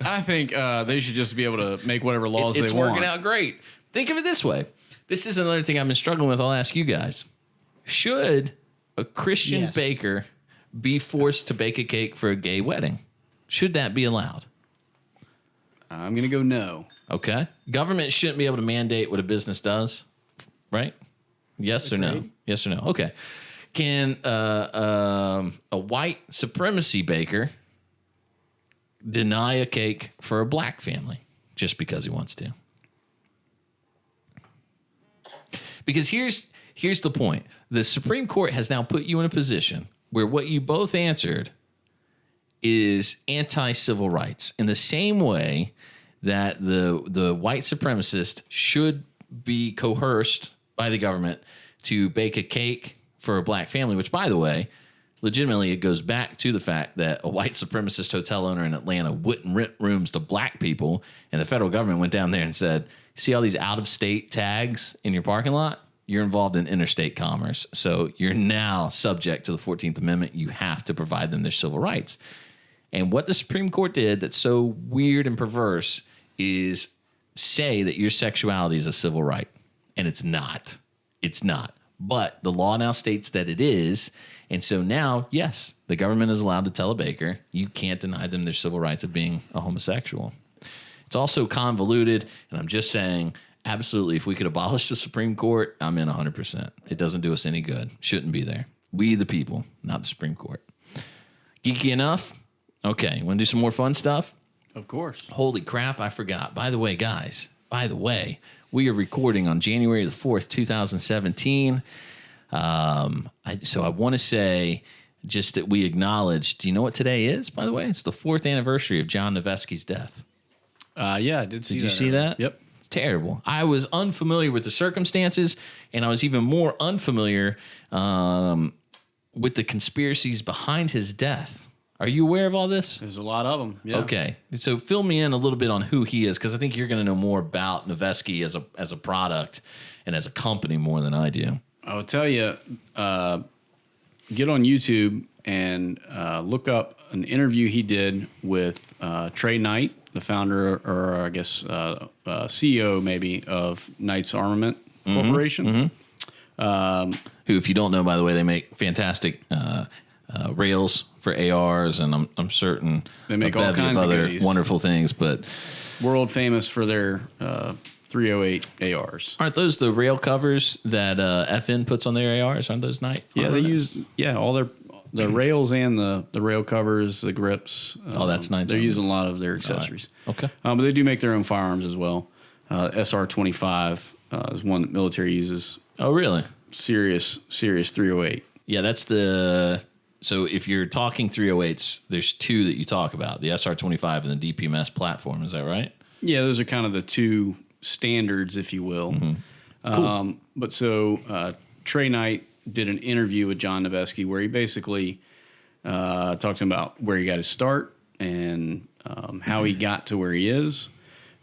they should just be able to make whatever laws they want. It's working out great. Think of it this way. This is another thing I've been struggling with. I'll ask you guys. Should a Christian baker be forced to bake a cake for a gay wedding? Should that be allowed? I'm going to go no. Okay. Government shouldn't be able to mandate what a business does, right? Yes or no? Yes or no? Okay. Can a white supremacy baker deny a cake for a black family just because he wants to? Because here's the point. The Supreme Court has now put you in a position where what you both answered is anti-civil rights in the same way that the white supremacist should be coerced by the government to bake a cake for a black family, which, by the way, legitimately, it goes back to the fact that a white supremacist hotel owner in Atlanta wouldn't rent rooms to black people, and the federal government went down there and said, see all these out-of-state tags in your parking lot? You're involved in interstate commerce, so you're now subject to the 14th Amendment. You have to provide them their civil rights. And what the Supreme Court did that's so weird and perverse is say that your sexuality is a civil right, and it's not. It's not. But the law now states that it is. And so now, yes, the government is allowed to tell a baker, you can't deny them their civil rights of being a homosexual. It's also convoluted. And I'm just saying, absolutely, if we could abolish the Supreme Court, I'm in 100%. It doesn't do us any good. Shouldn't be there. We, the people, not the Supreme Court. Geeky enough? Okay. Want to do some more fun stuff? Of course. Holy crap, I forgot. By the way, guys, we are recording on January the 4th, 2017. So I want to say just that we acknowledge, do you know what today is, by the way? It's the 4th anniversary of John Noveske's death. Yeah, I did see that. Did you see that? Yep. It's terrible. I was unfamiliar with the circumstances, and I was even more unfamiliar with the conspiracies behind his death. Are you aware of all this? There's a lot of them. Yeah. Okay. So fill me in a little bit on who he is, because I think you're going to know more about Noveske as a product and as a company more than I do. I'll tell you, get on YouTube and look up an interview he did with Trey Knight, the founder, or I guess CEO maybe, of Knight's Armament Corporation. Who, if you don't know, by the way, they make fantastic rails for ARs, and I'm certain They make a all bevy kinds of other goodies. wonderful things. But World famous for their 308 ARs. aren't those the rail covers that FN puts on their ARs? Aren't those Knight? Yeah, they use all the rails and the rail covers, the grips. That's Knight's They're Armament. using a lot of their accessories. Okay. But they do make their own firearms as well. SR-25 is one that military uses. Oh, really? Serious 308. Yeah, that's so if you're talking 308s, there's two that you talk about, the SR-25 and the DPMS platform. Is that right? Yeah, those are kind of the two standards, if you will. Cool. But so Trey Knight did an interview with John Noveske where he basically talked to him about where he got his start and how he got to where he is.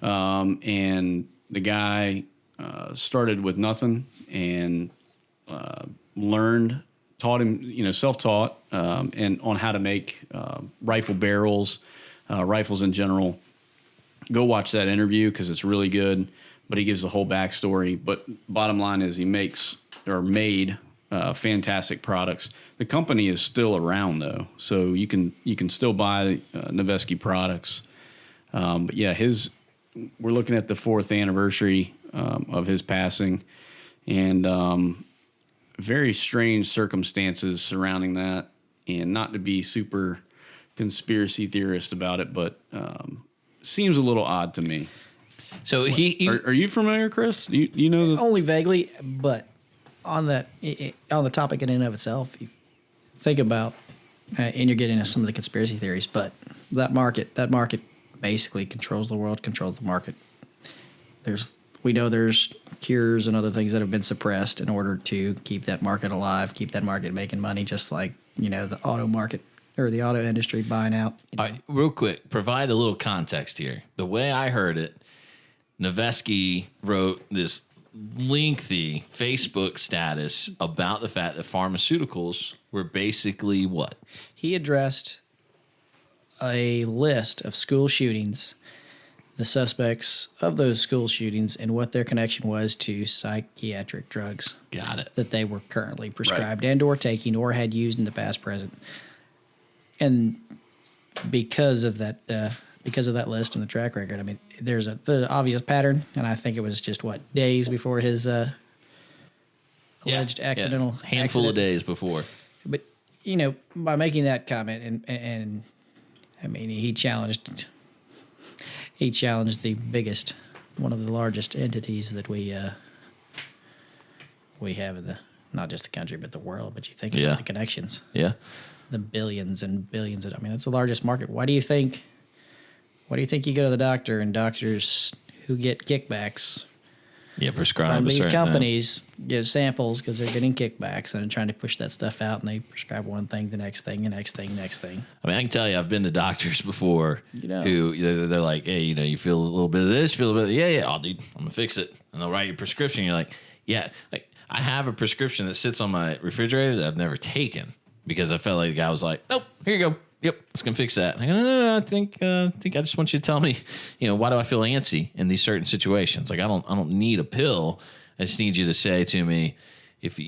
And the guy started with nothing and taught him, self-taught, and on how to make rifle barrels, rifles in general. Go watch that interview because it's really good, but he gives the whole backstory. But bottom line is he made fantastic products. The company is still around though, so you can still buy Noveske products. But yeah, we're looking at the 4th anniversary of his passing, and very strange circumstances surrounding that. And not to be super conspiracy theorist about it, but seems a little odd to me. So Are you familiar, Kris? You know Only vaguely, but on that on the topic in and of itself, you think about, and you're getting into some of the conspiracy theories, but that market basically controls the world, controls the market. We know there's cures and other things that have been suppressed in order to keep that market alive, keep that market making money, just like, the auto market or the auto industry buying out. All right, real quick, provide a little context here. The way I heard it, Noveske wrote this lengthy Facebook status about the fact that pharmaceuticals were basically what? He addressed a list of school shootings, the suspects of those school shootings, and what their connection was to psychiatric drugs. Got it. That they were currently prescribed and or taking or had used in the past, present. And because of that list and the track record, I mean, there's the obvious pattern, and I think it was just days before his alleged accidental handful of accident. days before. But by making that comment, and I mean, he challenged the biggest, one of the largest entities that we have in not just the country but the world. But you think about the connections, the billions and billions. I mean, it's the largest market. Why do you think you go to the doctor and doctors who get kickbacks prescribe from a these certain companies give samples because they're getting kickbacks and they're trying to push that stuff out, and they prescribe one thing, the next thing, the next thing, next thing. I mean, I can tell you, I've been to doctors before who they're like, hey, you feel a little bit of this, feel a little bit of oh, dude, I'm going to fix it. And they'll write you a prescription. You're like, yeah. Like, I have a prescription that sits on my refrigerator that I've never taken because I felt like the guy was like, nope, here you go. Yep, it's gonna fix that. I go, no, I think I just want you to tell me, why do I feel antsy in these certain situations? Like I don't need a pill. I just need you to say to me if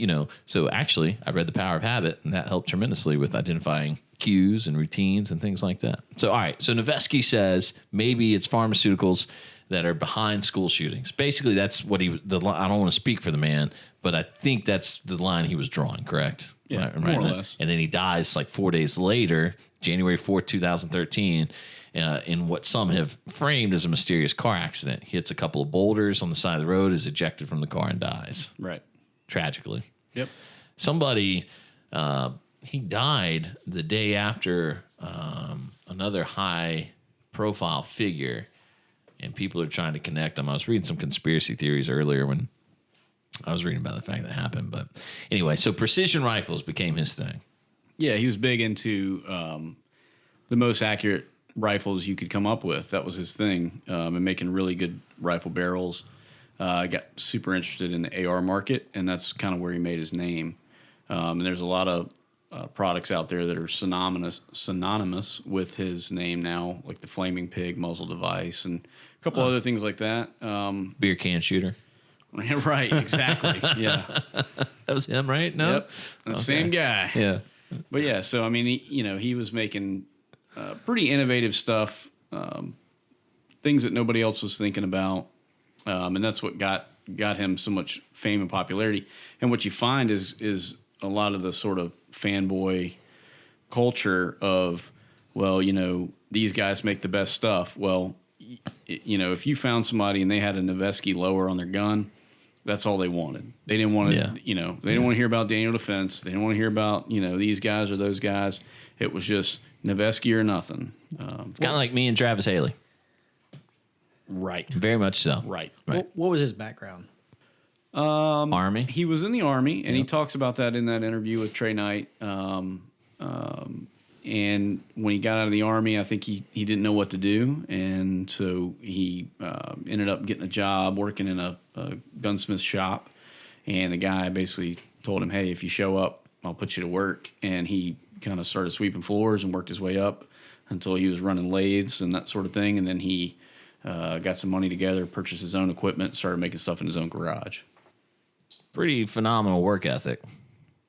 So actually, I read The Power of Habit, and that helped tremendously with identifying cues and routines and things like that. So all right, so Noveske says maybe it's pharmaceuticals that are behind school shootings. Basically, that's what I don't want to speak for the man, but I think that's the line he was drawing. Correct? Yeah, right, more or right. less. And then he dies like 4 days later, January 4th, 2013, in what some have framed as a mysterious car accident. He hits a couple of boulders on the side of the road, is ejected from the car, and dies. Right. Tragically. Yep. Somebody, he died the day after another high-profile figure and people are trying to connect them. I was reading some conspiracy theories earlier when I was reading about the fact that happened. But anyway, so precision rifles became his thing. Yeah, he was big into the most accurate rifles you could come up with. That was his thing, and making really good rifle barrels. I got super interested in the AR market, and that's kind of where he made his name. And there's a lot of products out there that are synonymous with his name now, like the Flaming Pig muzzle device and a couple other things like that. Beer can shooter. Right, exactly. Yeah. That was him, right? No? Yep. The same guy. Yeah. But yeah, so I mean, he was making pretty innovative stuff, things that nobody else was thinking about, and that's what got him so much fame and popularity. And what you find is a lot of the sort of fanboy culture of, well, these guys make the best stuff. Well, if you found somebody and they had a Noveske lower on their gun, that's all they wanted. They didn't want to, they didn't want to hear about Daniel Defense. They didn't want to hear about, these guys or those guys. It was just Noveske or nothing. It's kind of like me and Travis Haley. Right. Very much so. Right. What was his background? Army. He was in the Army, and he talks about that in that interview with Trey Knight. And when he got out of the Army, I think he didn't know what to do, and so he ended up getting a job working in a gunsmith shop. And the guy basically told him, "Hey, if you show up, I'll put you to work." And he kind of started sweeping floors and worked his way up until he was running lathes and that sort of thing. And then he got some money together, purchased his own equipment, started making stuff in his own garage. Pretty phenomenal work ethic.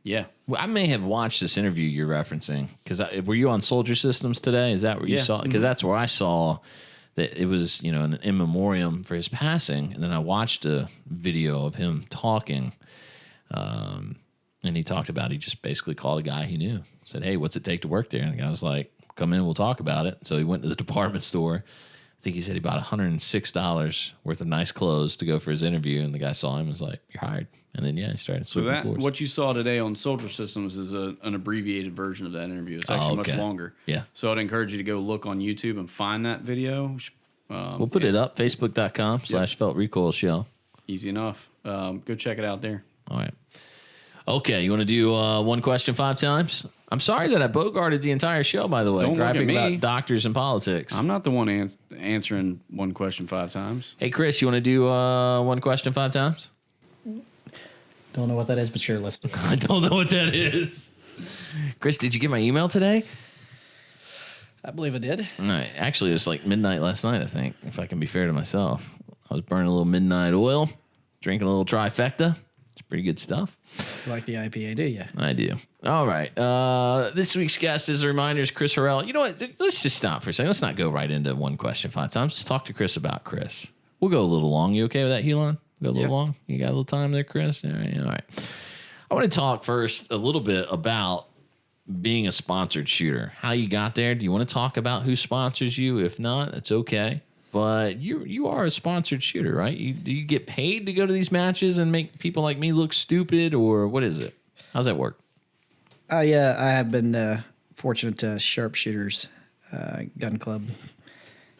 Yeah. Well, I may have watched this interview you're referencing, because were you on Soldier Systems today? Is that where you saw? Because that's where I saw that it was, an in memoriam for his passing, and then I watched a video of him talking, and he talked about he just basically called a guy he knew, said, "Hey, what's it take to work there?" And the guy was like, "Come in, we'll talk about it." So he went to the department store. I think he said he bought $106 worth of nice clothes to go for his interview, and the guy saw him and was like, "You're hired." And then, he started sweeping floors. What you saw today on Soldier Systems is an abbreviated version of that interview. It's actually much longer. Yeah. So I'd encourage you to go look on YouTube and find that video. We'll put it up, facebook.com/Felt Recoil Show. Easy enough. Go check it out there. All right. Okay, you want to do one question 5 times? I'm sorry that I bogarted the entire show, by the way. Don't look at me. About doctors and politics. I'm not the one answering one question 5 times. Hey, Chris, you want to do one question 5 times? Don't know what that is, but sure, let's do it. I don't know what that is. Chris, did you get my email today? I believe I did. All right. Actually, it was like midnight last night, I think, if I can be fair to myself. I was burning a little midnight oil, drinking a little trifecta. It's pretty good stuff. You like the IPA, do you? I do. All right. This week's guest, as a reminder, is Kris Horrell. You know what? Let's just stop for a second. Let's not go right into one question 5 times. Let's talk to Kris about Kris. We'll go a little long. You okay with that, Hulon? Go a little long? You got a little time there, Kris? All right. I want to talk first a little bit about being a sponsored shooter. How you got there. Do you want to talk about who sponsors you? If not, it's okay. But you are a sponsored shooter, right? Do you get paid to go to these matches and make people like me look stupid, or what is it? How's that work? Yeah, I have been fortunate. Sharpshooters Gun Club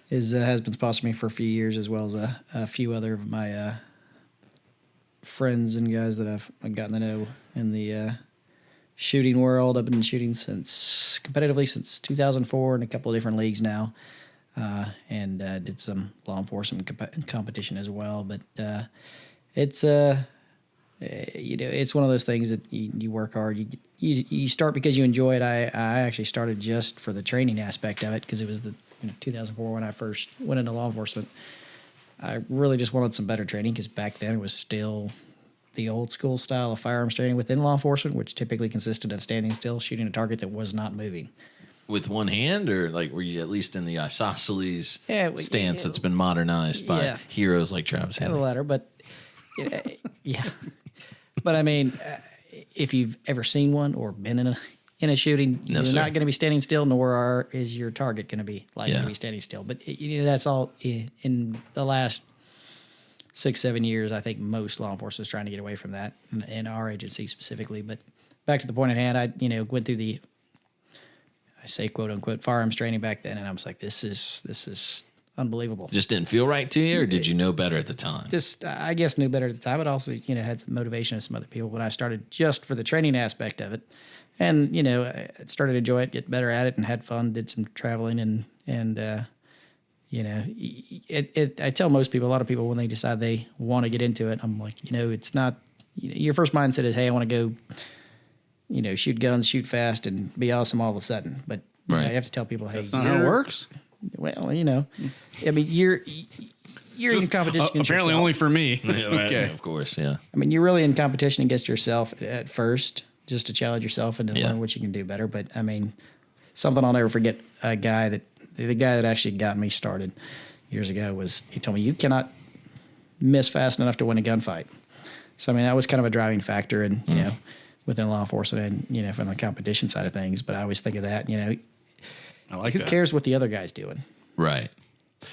has been sponsoring me for a few years, as well as a few other of my friends and guys that I've gotten to know in the shooting world. I've been shooting competitively since 2004 in a couple of different leagues now, and did some law enforcement competition as well. But it's it's one of those things that you work hard. You start because you enjoy it. I actually started just for the training aspect of it, because it was 2004 when I first went into law enforcement. I really just wanted some better training, because back then it was still the old school style of firearms training within law enforcement, which typically consisted of standing still, shooting a target that was not moving. With one hand, or like were you at least in the isosceles stance that's been modernized by heroes like Travis Haley? The latter, but yeah. But I mean, if you've ever seen one or been in a shooting, you're not going to be standing still, nor is your target going to be likely to be standing still. But that's all in the last 6-7 years. I think most law enforcement is trying to get away from that, in our agency specifically. But back to the point at hand, I went through I say quote unquote firearms training back then, and I was like, this is unbelievable. Just didn't feel right to you, or did you know better at the time? Just, I guess, knew better at the time, but also, had some motivation of some other people when I started just for the training aspect of it. And, I started to enjoy it, get better at it, and had fun, did some traveling, and I tell most people, a lot of people, when they decide they want to get into it, I'm like, it's not, your first mindset is, hey, I want to go, shoot guns, shoot fast, and be awesome all of a sudden. But Right. you have to tell people, hey, That's not how it works. Well, I mean, you're in competition against Apparently yourself. only for me. Okay, of course, yeah. I mean, you're really in competition against yourself at first, just to challenge yourself and to Yeah. learn what you can do better. But I mean, something I'll never forget. The guy that actually got me started years ago was, he told me, you cannot miss fast enough to win a gunfight. So I mean, that was kind of a driving factor, and within law enforcement and from the competition side of things. But I always think of that. I like Who that. cares what the other guy's doing? Right.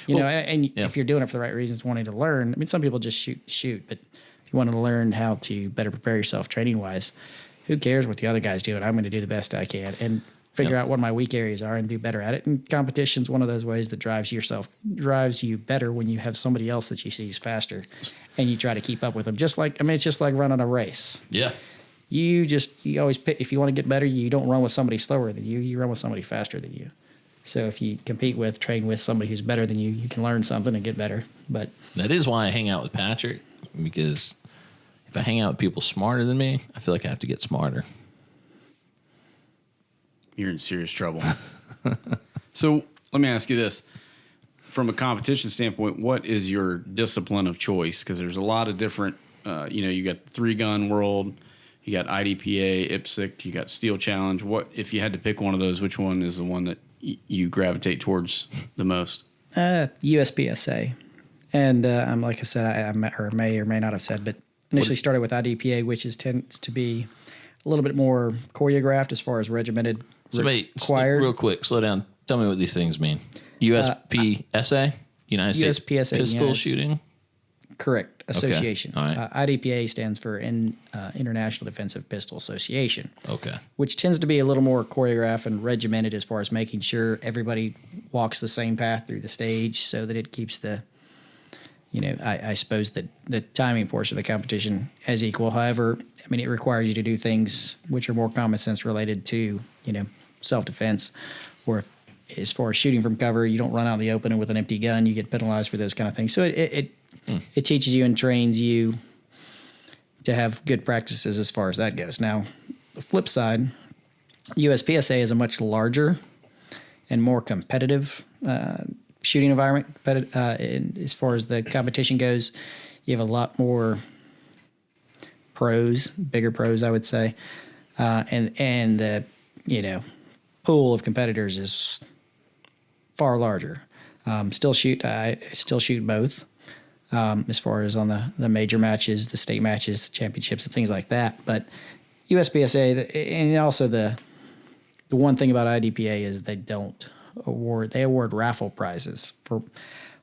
And if you're doing it for the right reasons, wanting to learn, I mean, some people just shoot, but if you want to learn how to better prepare yourself training wise, who cares what the other guy's doing? I'm going to do the best I can and figure out what my weak areas are and do better at it. And competition's one of those ways that drives you better when you have somebody else that you see is faster and you try to keep up with them. It's just like running a race. Yeah. You always pick, if you want to get better, you don't run with somebody slower than you run with somebody faster than you. So if you train with somebody who's better than you, you can learn something and get better. But That is why I hang out with Patrick, because if I hang out with people smarter than me, I feel like I have to get smarter. You're in serious trouble. So let me ask you this. From a competition standpoint, what is your discipline of choice? Because there's a lot of different, you got the 3-gun world, you got IDPA, IPSC, you got Steel Challenge. What, if you had to pick one of those, which one is the one that you gravitate towards the most? USPSA. And like I said, I may or may not have said, but initially started with IDPA, which tends to be a little bit more choreographed as far as regimented. So wait, required. real quick, slow down. Tell me what these things mean. USPSA, United States USPSA, Pistol United- Shooting. Correct. Association. All right. IDPA stands for International Defensive Pistol Association. Okay. Which tends to be a little more choreographed and regimented as far as making sure everybody walks the same path through the stage so that it keeps the, I suppose the timing portion of the competition as equal. However, I mean, it requires you to do things which are more common sense related to, self-defense, or as far as shooting from cover, you don't run out in the open and with an empty gun, you get penalized for those kind of things. So it teaches you and trains you to have good practices as far as that goes. Now, the flip side, USPSA is a much larger and more competitive shooting environment. As far as the competition goes, you have a lot more bigger pros, I would say, and the pool of competitors is far larger. I still shoot both. As far as on the major matches, the state matches, the championships, and things like that. But USPSA, and also the one thing about IDPA is they award raffle prizes for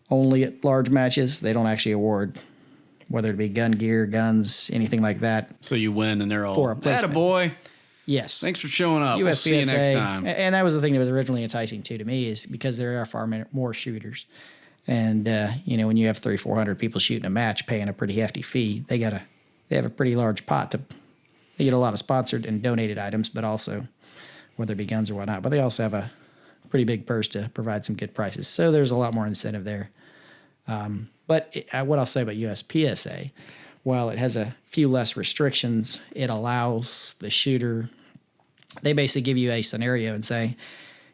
only at large matches. They don't actually award, whether it be gun gear, guns, anything like that. So you win, and they're all, For a placement. attaboy. Yes. Thanks for showing up. We'll see you next time. And that was the thing that was originally enticing to me, is because there are far more shooters. And, when you have 300-400 people shooting a match, paying a pretty hefty fee, they have a pretty large pot they get a lot of sponsored and donated items, but also whether it be guns or whatnot, but they also have a pretty big purse to provide some good prices. So there's a lot more incentive there. But what I'll say about USPSA, while it has a few less restrictions, it allows the shooter, they basically give you a scenario and say,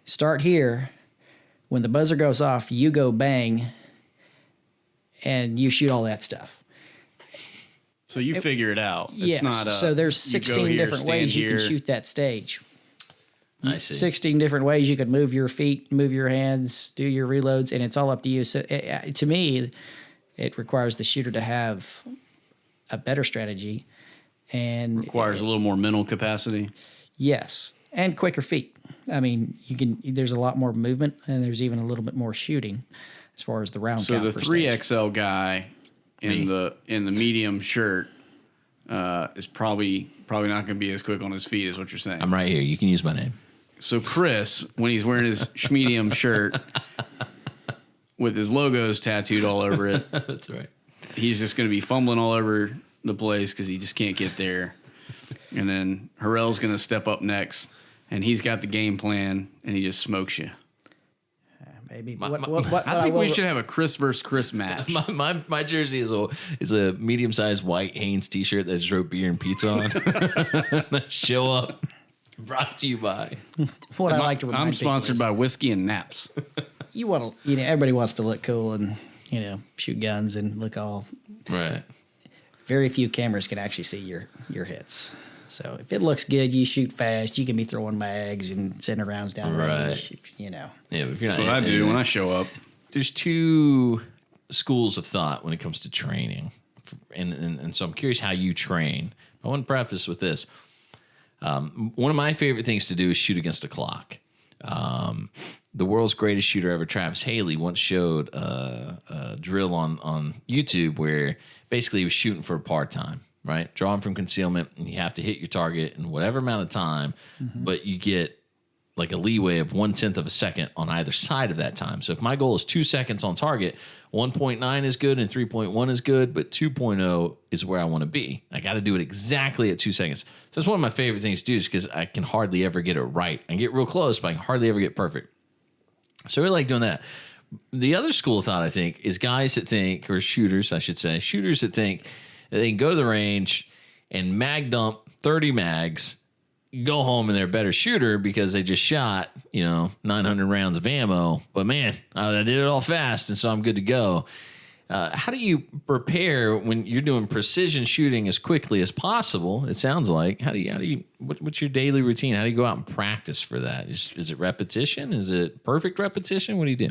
start here. When the buzzer goes off, you go bang, and you shoot all that stuff. So you figure it out. It's Yes. not So there's you go 16 here, different stand ways you here. can shoot that stage. I see. 16 different ways you could move your feet, move your hands, do your reloads, and it's all up to you. So to me, it requires the shooter to have a better strategy, and Requires a little more mental capacity. yes, and quicker feet. I mean, there's a lot more movement, and there's even a little bit more shooting as far as the round So count the per stage. 3XL guy in the medium medium is probably not going to be as quick on his feet as what you're saying. I'm right here. You can use my name. So Kris, when he's wearing his schmedium shirt, with his logos tattooed all over it. That's right. He's just going to be fumbling all over the place because he just can't get there. And then Horrell's going to step up next, and he's got the game plan, and he just smokes you. Maybe. I think we should have a Kris versus Kris match. My jersey is a medium-sized white Hanes T-shirt that just wrote beer and pizza on. Show up. Brought to you by. What I like to remind I'm sponsored by whiskey and Naps. You want to, everybody wants to look cool and shoot guns and look all right. Very few cameras can actually see your hits. So if it looks good, you shoot fast. You can be throwing mags and sending rounds down range. Yeah, but if you're not. That's what I do when I show up. There's two schools of thought when it comes to training, and so I'm curious how you train. I want to preface with this. One of my favorite things to do is shoot against a clock. The world's greatest shooter ever, Travis Haley, once showed a drill on YouTube where basically he was shooting for a part time, right? Drawing from concealment, and you have to hit your target in whatever amount of time, but you get like a leeway of 1/10 of a second on either side of that time. So if my goal is 2 seconds on target, 1.9 is good and 3.1 is good, but 2.0 is where I want to be. I got to do it exactly at 2 seconds. So that's one of my favorite things to do, just because I can hardly ever get it right. I can get real close, but I can hardly ever get perfect. So I really like doing that. The other school of thought, I think, is guys that think, or shooters, I should say, shooters that think that they can go to the range and mag dump 30 mags, go home and they're a better shooter because they just shot, 900 rounds of ammo. But man, I did it all fast, and so I'm good to go. How do you prepare when you're doing precision shooting as quickly as possible? It sounds like. What's your daily routine? How do you go out and practice for that? Is it repetition? Is it perfect repetition? What do you do?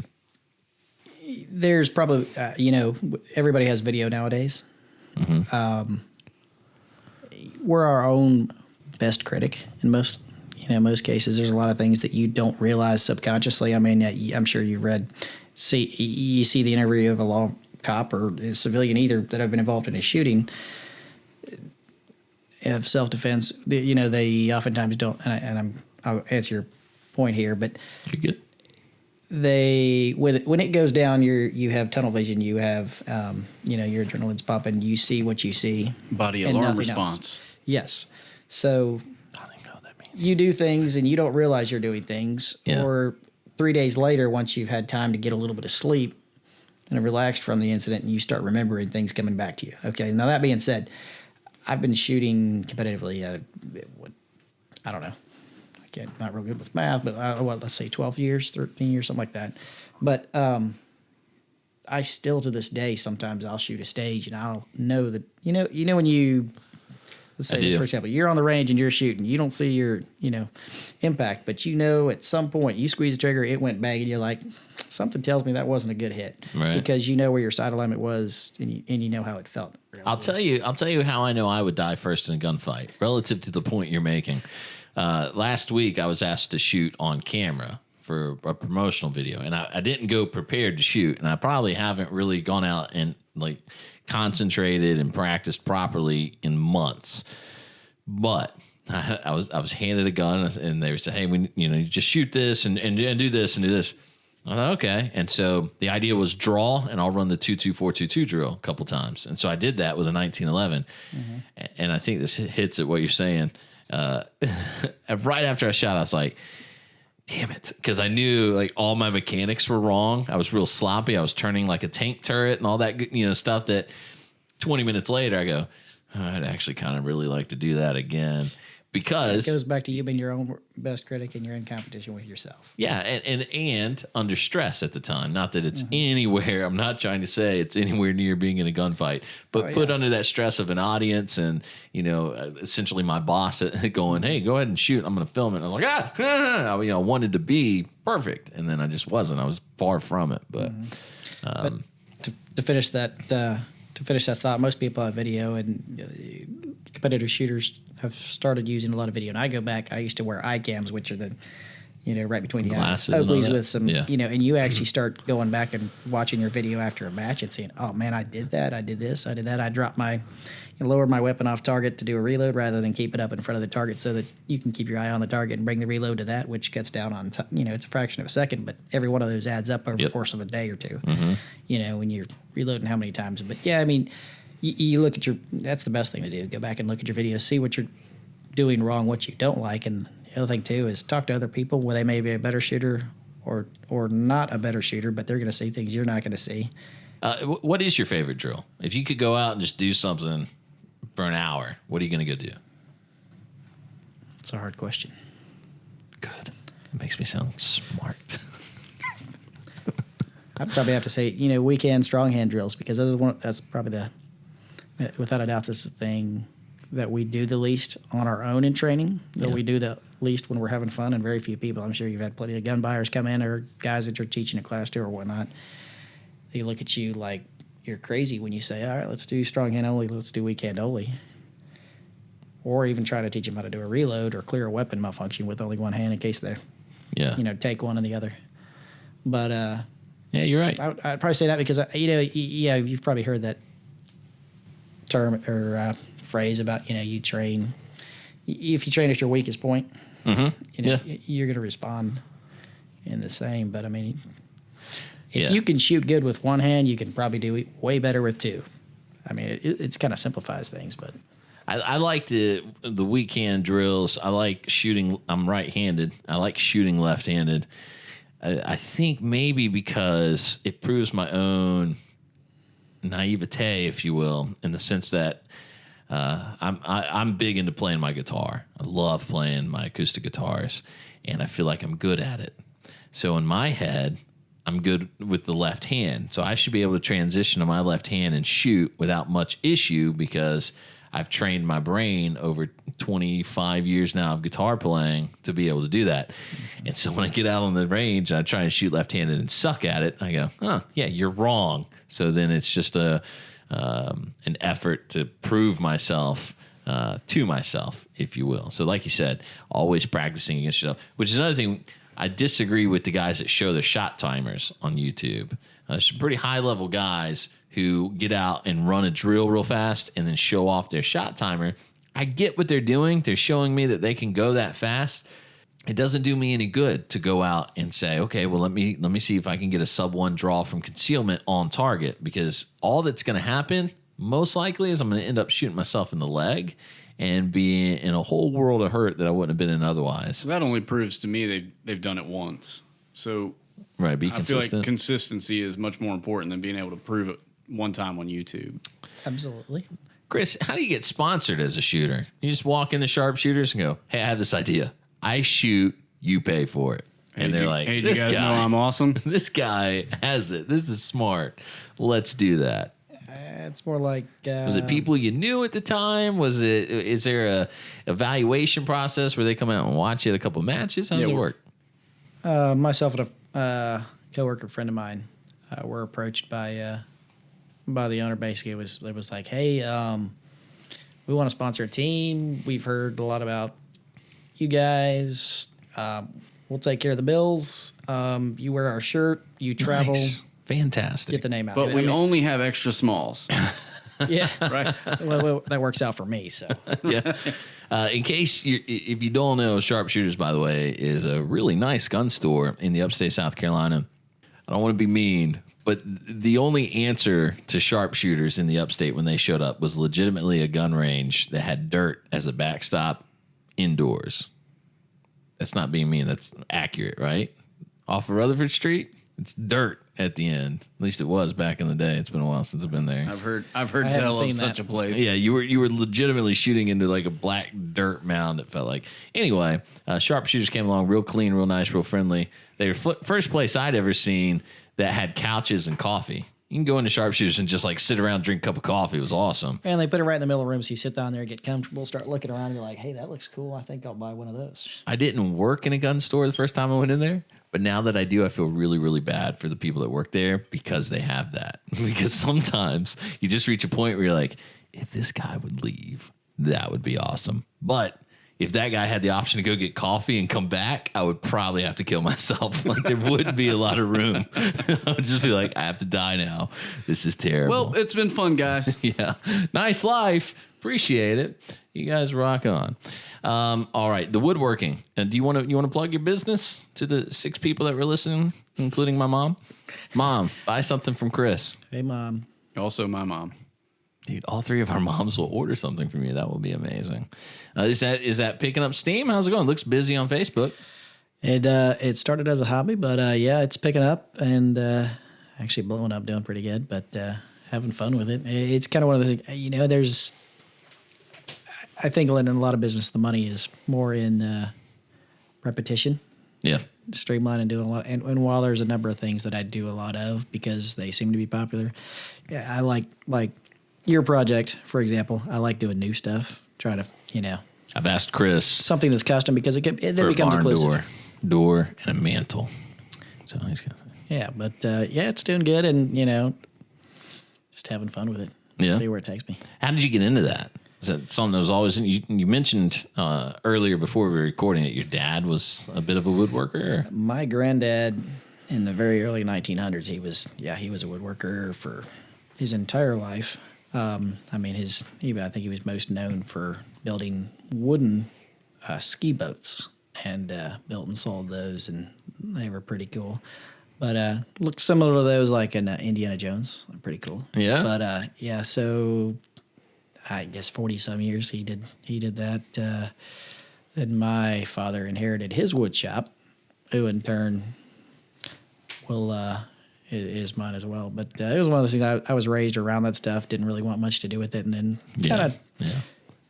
There's probably, everybody has video nowadays. We're our own best critic in most cases. There's a lot of things that you don't realize subconsciously. I mean, I'm sure you see the interview of a law cop or a civilian either that have been involved in a shooting of self-defense. They oftentimes don't, and I'll answer your point here, but you're good. When it goes down, you have tunnel vision. You have your adrenaline's popping. You see what you see. Body alarm response. Yes. So I don't even know what that means. You do things and you don't realize you're doing things. Yeah. Or 3 days later, once you've had time to get a little bit of sleep and relaxed from the incident, and you start remembering things coming back to you. Okay. Now that being said, I've been shooting competitively. I don't know. I'm not real good with math, but let's say 12 years, 13 years, something like that. But I still to this day, sometimes I'll shoot a stage and I'll know that, when you, let's say this, for example, you're on the range and you're shooting, you don't see your, impact, but at some point you squeeze the trigger, it went bang, and you're like, something tells me that wasn't a good hit. Right. Because you know where your sight alignment was and you know how it felt. I'll tell you how I know I would die first in a gunfight relative to the point you're making. Last week, I was asked to shoot on camera for a promotional video, and I didn't go prepared to shoot, and I probably haven't really gone out and concentrated and practiced properly in months. But I was handed a gun, and they said, "Hey, you just shoot this and do this and do this." I thought, okay, and so the idea was draw, and I'll run the 2-2-4-2-2 drill a couple times, and so I did that with a 1911, and I think this hits at what you're saying. Right after I shot, I was like, damn it. Because I knew all my mechanics were wrong. I was real sloppy. I was turning like a tank turret and all that stuff that 20 minutes later I go, I'd actually kind of really like to do that again. Because it goes back to you being your own best critic and you're in competition with yourself. Yeah, and under stress at the time. Not that it's anywhere. I'm not trying to say it's anywhere near being in a gunfight, but put under that stress of an audience and essentially my boss going, "Hey, go ahead and shoot. I'm going to film it." And I was like, I wanted to be perfect, and then I just wasn't. I was far from it. But, to finish that. To finish that thought, most people have video, and competitive shooters have started using a lot of video. And I go back, I used to wear iCams, which are the, right between the Glasses eyes. and all Oakleys that. with some, Yeah. and you actually start going back and watching your video after a match and saying, oh man, I did that, I did this, I did that. I dropped lowered my weapon off target to do a reload rather than keep it up in front of the target so that you can keep your eye on the target and bring the reload to that, which cuts down on, it's a fraction of a second, but every one of those adds up over the course of a day or two, when you're reloading how many times. But yeah, I mean, you look at that's the best thing to do. Go back and look at your videos, see what you're doing wrong, what you don't like. And the other thing too is talk to other people where they may be a better shooter or not a better shooter, but they're going to see things you're not going to see. What is your favorite drill? If you could go out and just do something for an hour, what are you going to go do? It's a hard question. Good. It makes me sound smart. I'd probably have to say, weekend strong hand drills, because that's probably without a doubt, this is the thing that we do the least on our own in training, that we do the least when we're having fun, and very few people. I'm sure you've had plenty of gun buyers come in, or guys that you're teaching a class to or whatnot. They look at you like you're crazy when you say, all right, let's do strong hand only, let's do weak hand only. Or even try to teach them how to do a reload or clear a weapon malfunction with only one hand in case they take one and the other. But yeah, you're right. I'd probably say that because, you've probably heard that term or phrase about, you train. If you train at your weakest point, you're going to respond in the same. But, I mean, if you can shoot good with one hand, you can probably do way better with two. I mean, it's kind of simplifies things, but... I like the weak hand drills. I like shooting. I'm right-handed. I like shooting left-handed. I think maybe because it proves my own naivete, if you will, in the sense that I'm big into playing my guitar. I love playing my acoustic guitars, and I feel like I'm good at it. So in my head, I'm good with the left hand. So I should be able to transition to my left hand and shoot without much issue because I've trained my brain over 25 years now of guitar playing to be able to do that. And so when I get out on the range and I try and shoot left-handed and suck at it, I go, yeah, you're wrong. So then it's just an effort to prove myself to myself, if you will. So like you said, always practicing against yourself, which is another thing. I disagree with the guys that show their shot timers on YouTube. There's some pretty high-level guys who get out and run a drill real fast and then show off their shot timer. I get what they're doing. They're showing me that they can go that fast. It doesn't do me any good to go out and say, okay, well, let me see if I can get a sub-1 draw from concealment on target, because all that's going to happen most likely is I'm going to end up shooting myself in the leg and be in a whole world of hurt that I wouldn't have been in otherwise. That only proves to me they've done it once. So right, be I consistent. feel like consistency is much more important than being able to prove it one time on YouTube. Absolutely. Chris, how do you get sponsored as a shooter? You just walk into Sharpshooters and go, hey, I have this idea. I shoot, you pay for it. And they're like, hey, this you guys guy, know I'm awesome? This guy has it. This is smart. Let's do that. It's more like... Was it people you knew at the time? Is there a evaluation process where they come out and watch you at a couple of matches? How does it work? Myself and a coworker friend of mine were approached by the owner. Basically, it was like, hey, we want to sponsor a team. We've heard a lot about you guys. We'll take care of the bills. You wear our shirt. You travel. Nice. Fantastic. Get the name out. But we only have extra smalls. Yeah. Right. Well, that works out for me. So Yeah. In case if you don't know, Sharpshooters, by the way, is a really nice gun store in the upstate South Carolina. I don't want to be mean, but the only answer to Sharpshooters in the upstate when they showed up was legitimately a gun range that had dirt as a backstop indoors. That's not being mean. That's accurate, right? Off of Rutherford Street, it's dirt at the end. At least it was back in the day. It's been a while since I've been there. I've heard tell of such a place. Yeah, you were legitimately shooting into like a black dirt mound, it felt like. Anyway, Sharpshooters came along, real clean, real nice, real friendly. They were first place I'd ever seen that had couches and coffee. You can go into Sharpshooters and just like sit around, drink a cup of coffee. It was awesome. And they put it right in the middle of the room, so you sit down there, get comfortable, start looking around, and you're like, hey, that looks cool. I think I'll buy one of those. I didn't work in a gun store the first time I went in there, but now that I do, I feel really, really bad for the people that work there because they have that. Because sometimes you just reach a point where you're like, if this guy would leave, that would be awesome. But if that guy had the option to go get coffee and come back, I would probably have to kill myself. Like, there wouldn't be a lot of room. I would just be like, I have to die now. This is terrible. Well, it's been fun, guys. Yeah. Nice life. Appreciate it. You guys rock on. All right. The woodworking. And do you want to plug your business to the 6 people that were listening, including my mom? Mom, buy something from Kris. Hey, Mom. Also, my mom. Dude, all 3 of our moms will order something from you. That will be amazing. Is that picking up steam? How's it going? Looks busy on Facebook. It started as a hobby, but yeah, it's picking up and actually blowing up, doing pretty good. But having fun with it. It's kind of one of the things. I think in a lot of business, the money is more in repetition. Yeah. Streamline and doing a lot. And while there's a number of things that I do a lot of because they seem to be popular, yeah, I like your project, for example. I like doing new stuff. Try to, I've asked Kris something that's custom because it then for becomes a barn inclusive. door, and a mantle. So he's got. Yeah, but yeah, it's doing good, and just having fun with it. Yeah. See where it takes me. How did you get into that? Is that something that was always you mentioned earlier before we were recording that your dad was a bit of a woodworker? My granddad in the very early 1900s, he was a woodworker for his entire life. I think he was most known for building wooden ski boats and built and sold those, and they were pretty cool. But looked similar to those like in Indiana Jones. Pretty cool. Yeah. But yeah, so I guess 40-some years he did that. Then my father inherited his wood shop, who in turn is mine as well. But it was one of those things, I was raised around that stuff, didn't really want much to do with it, and then kind of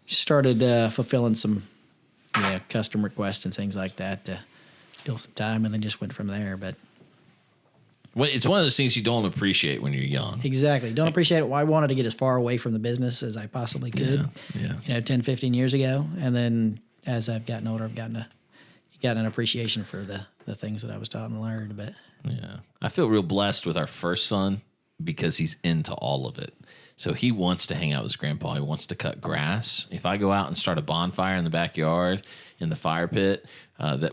started fulfilling some custom requests and things like that to kill some time, and then just went from there. But it's one of those things you don't appreciate when you're young. Exactly. Don't appreciate it. Well, I wanted to get as far away from the business as I possibly could, 10, 15 years ago. And then as I've gotten older, I've gotten an appreciation for the things that I was taught and learned. But yeah, I feel real blessed with our first son because he's into all of it. So he wants to hang out with his grandpa. He wants to cut grass. If I go out and start a bonfire in the backyard in the fire pit,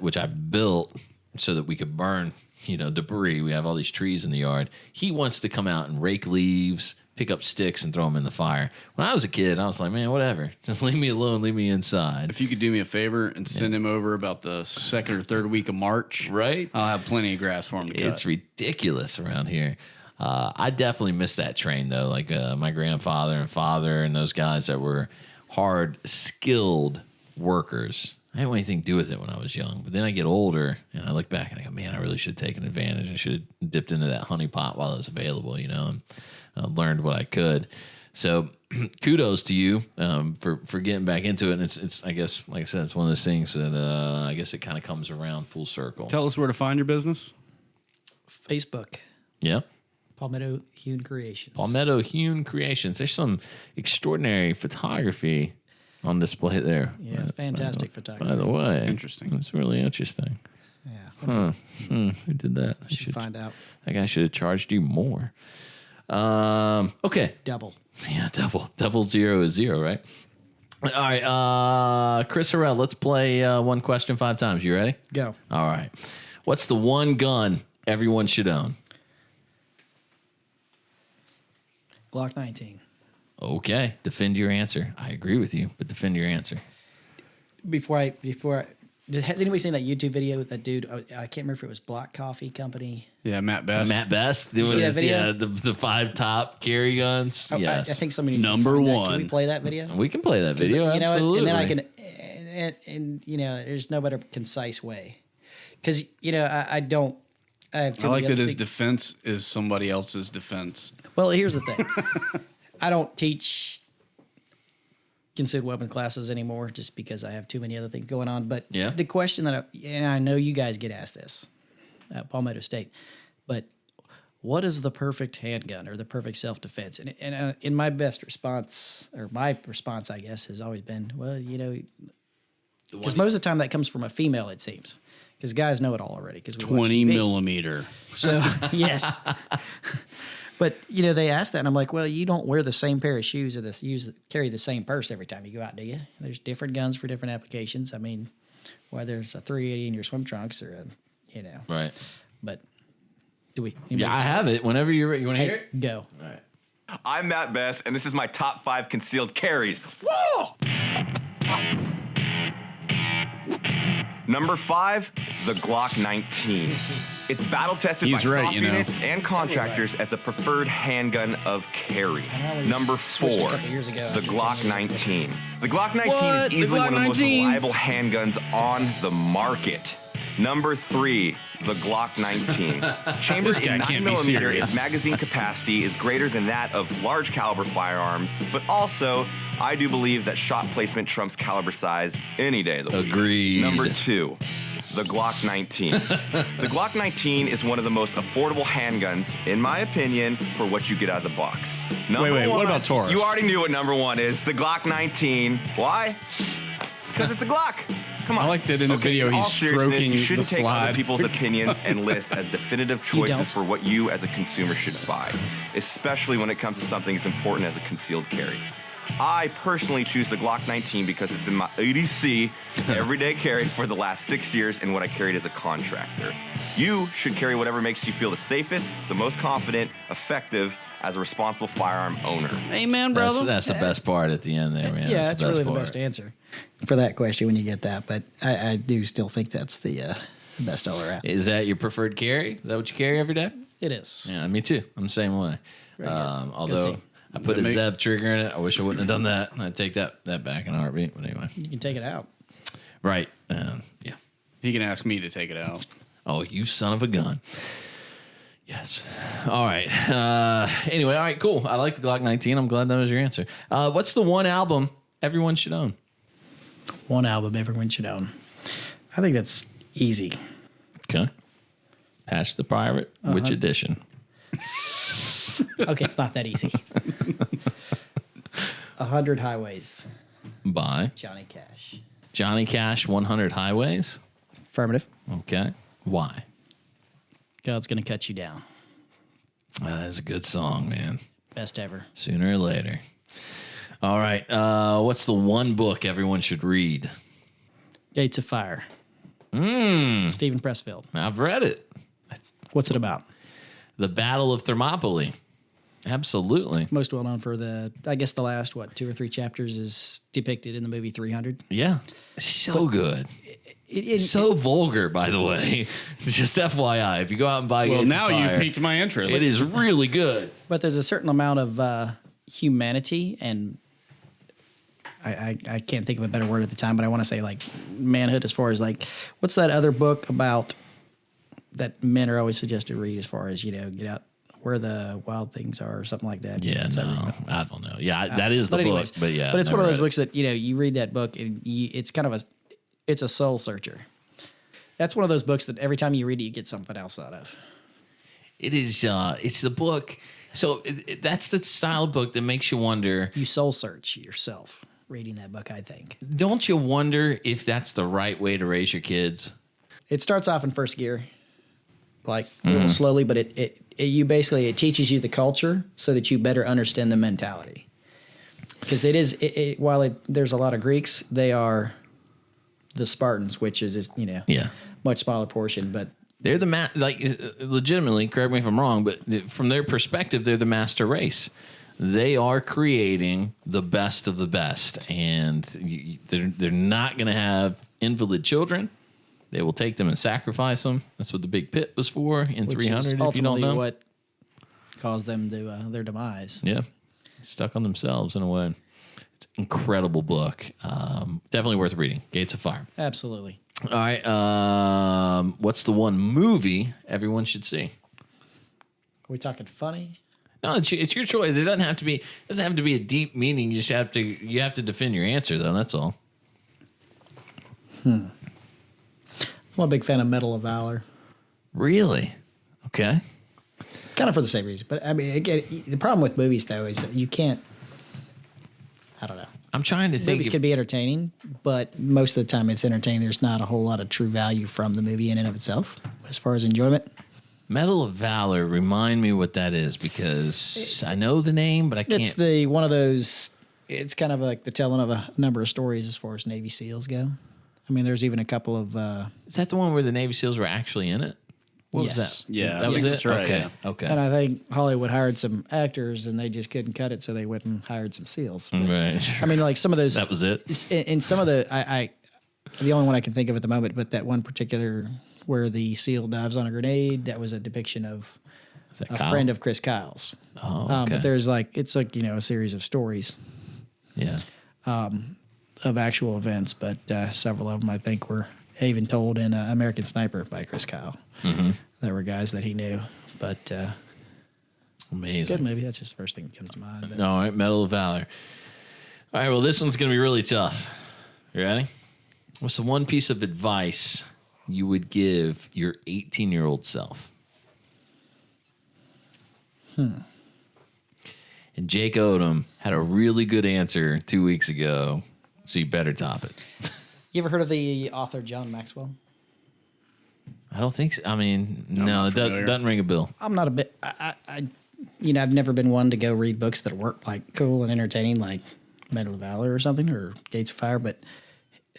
which I've built so that we could burn debris. We have all these trees in the yard. He wants to come out and rake leaves, pick up sticks, and throw them in the fire. When I was a kid, I was like, man, whatever. Just leave me alone. Leave me inside. If you could do me a favor and send him over about the 2nd or 3rd week of March, right? I'll have plenty of grass for him to cut. It's ridiculous around here. I definitely miss that train, though. Like my grandfather and father and those guys that were hard, skilled workers. I didn't want anything to do with it when I was young. But then I get older, and I look back, and I go, man, I really should have taken advantage. I should have dipped into that honey pot while it was available, and learned what I could. So kudos to you for getting back into it. And it's I guess, like I said, it's one of those things that I guess it kind of comes around full circle. Tell us where to find your business. Facebook. Yeah. Palmetto Hewn Creations. Palmetto Hewn Creations. There's some extraordinary photography on display there. Yeah, fantastic photography. By the way. Interesting. It's really interesting. Yeah. Who did that? I should find out. That guy should have charged you more. Okay. Double. Yeah, double 0 is 0, right? All right. Kris Horrell, let's play one question 5 times. You ready? Go. All right. What's the one gun everyone should own? Glock 19. Okay. Defend your answer. I agree with you, but defend your answer. Before I has anybody seen that YouTube video with that dude? I can't remember if it was Black Coffee Company. Yeah, Matt Best. Matt Best. You see that video? Yeah, the 5 top carry guns. Oh, yes. I think somebody needs Number to find that. one. Can we play that video? We can play that video. Absolutely. And then I can, and there's no better concise way. Because, I don't. I have too I like many that other his defense is somebody else's defense. Well, here's the thing. I don't teach concealed weapon classes anymore just because I have too many other things going on. But the question that I know you guys get asked this at Palmetto State, but what is the perfect handgun or the perfect self-defense? And in my best response, or my response, I guess, has always been, well, because most of the time that comes from a female, it seems. Because guys know it all already. 20 millimeter. So, yes. But they ask that, and I'm like, well, you don't wear the same pair of shoes or carry the same purse every time you go out, do you? There's different guns for different applications. I mean, whether it's a 380 in your swim trunks or Right. But do we? Yeah, I have it. Whenever you're ready. You want to hear it? Go. All right. I'm Matt Best, and this is my top 5 concealed carries. Whoa! Number 5, the Glock 19. It's battle tested by SOF units and contractors as a preferred handgun of carry. Number 4, the Glock 19. The Glock 19 is easily one of the most reliable handguns on the market. Number 3, the Glock 19. Chambered in 9mm, its magazine capacity is greater than that of large caliber firearms, but also, I do believe that shot placement trumps caliber size any day of the week. Agreed. Number 2, the Glock 19. The Glock 19 is one of the most affordable handguns, in my opinion, for what you get out of the box. Wait, what about Taurus? You already knew what number 1 is, the Glock 19. Why? Because it's a Glock. Come on. I like that in the video he's stroking you shouldn't the take slide. other people's opinions and lists as definitive choices for what you as a consumer should buy, especially when it comes to something as important as a concealed carry. I personally choose the Glock 19 because it's been my ADC everyday carry for the last 6 years and what I carried as a contractor. You should carry whatever makes you feel the safest, the most confident, effective as a responsible firearm owner. Amen, brother. That's the best part at the end there, man. Yeah, that's really part. the best answer for that question when you get that. But I do still think that's the best all around. Is that your preferred carry? Is that what you carry every day? It is. Yeah, me too. I'm the same way. Although team. I put a Zev trigger in it, I wish I wouldn't have done that. I'd take that back in a heartbeat. But anyway, You can take it out. right? Yeah. He can ask me to take it out. Oh, you son of a gun. Yes. All right. Anyway, all right, cool. I like the Glock 19. I'm glad that was your answer. What's the one album everyone should own? One album everyone should own. I think that's easy. Okay. Patch the Pirate. Which edition? Okay, it's not that easy. 100 Highways. By Johnny Cash. Johnny Cash, 100 Highways. Affirmative. Okay. Why? God's gonna cut you down. That is a good song, man. Best ever. Sooner or later. All right. What's the one book everyone should read? Gates of Fire. Stephen Pressfield. I've read it. What's it about? The Battle of Thermopylae. Absolutely. Most well known for the last 2 or 3 chapters is depicted in the movie 300. Yeah. So good. So vulgar, by the way. Just FYI, if you go out and buy Gates now of Fire, you've piqued my interest. it is really good. But there's a certain amount of humanity and I can't think of a better word at the time, but I want to say like manhood as far as like, what's that other book about that men are always suggested to read as far as, get out where the wild things are or something like that. Yeah, no, I don't know. Yeah, that is the but book, anyways, but yeah. But it's one of never those read books that, you read that book and it's kind of it's a soul searcher. That's one of those books that every time you read it, you get something else out of. it is, it's the book. So that's the style of book that makes you wonder. You soul search yourself reading that book, I think. Don't you wonder if that's the right way to raise your kids? It starts off in first gear, like a little slowly, but it teaches you the culture so that you better understand the mentality. Because there's a lot of Greeks, they are the Spartans, which is much smaller portion, but They're the legitimately, correct me if I'm wrong, but from their perspective, they're the master race. They are creating the best of the best, and they're not going to have invalid children. They will take them and sacrifice them. That's what the big pit was for in 300. If you don't know, what caused them to their demise. Yeah, stuck on themselves in a way. It's an incredible book. Definitely worth reading. Gates of Fire. Absolutely. All right. What's the one movie everyone should see? Are we talking funny? No, it's your choice. It doesn't have to be a deep meaning. You just have to defend your answer, though. That's all. I'm a big fan of Medal of Valor. Really? Okay. Kind of for the same reason, but I mean, again, the problem with movies though is you can't. I don't know. I'm trying to think. Movies can be entertaining, but most of the time it's entertaining. There's not a whole lot of true value from the movie in and of itself as far as enjoyment. Medal of Valor, remind me what that is, because I know the name, but I can't. It's one of those, it's kind of like the telling of a number of stories as far as Navy SEALs go. I mean, there's even a couple of... is that the one where the Navy SEALs were actually in it? What was that? Yeah. That was it? That's right. Okay. Yeah. Okay. And I think Hollywood hired some actors, and they just couldn't cut it, so they went and hired some SEALs. But, Right. I mean, like some of those... That was it? In some of the... the only one I can think of at the moment, but that one particular where the SEAL dives on a grenade, that was a depiction of Is that a Kyle? friend of Chris Kyle's. Oh, okay. But there's it's like, a series of stories Yeah. of actual events, but several of them I think were even told in American Sniper by Chris Kyle. Mm-hmm. There were guys that he knew, but Amazing. good movie. That's just the first thing that comes to mind. But All right, Medal of Valor. All right, well, this one's going to be really tough. You ready? What's the one piece of advice you would give your 18-year-old self? And Jake Odom had a really good answer 2 weeks ago, so you better top it. You ever heard of the author John Maxwell? I don't think so. I mean, no, it doesn't ring a bell. I'm not a bit. I've never been one to go read books that were like cool and entertaining, like Medal of Valor or something, or Gates of Fire. But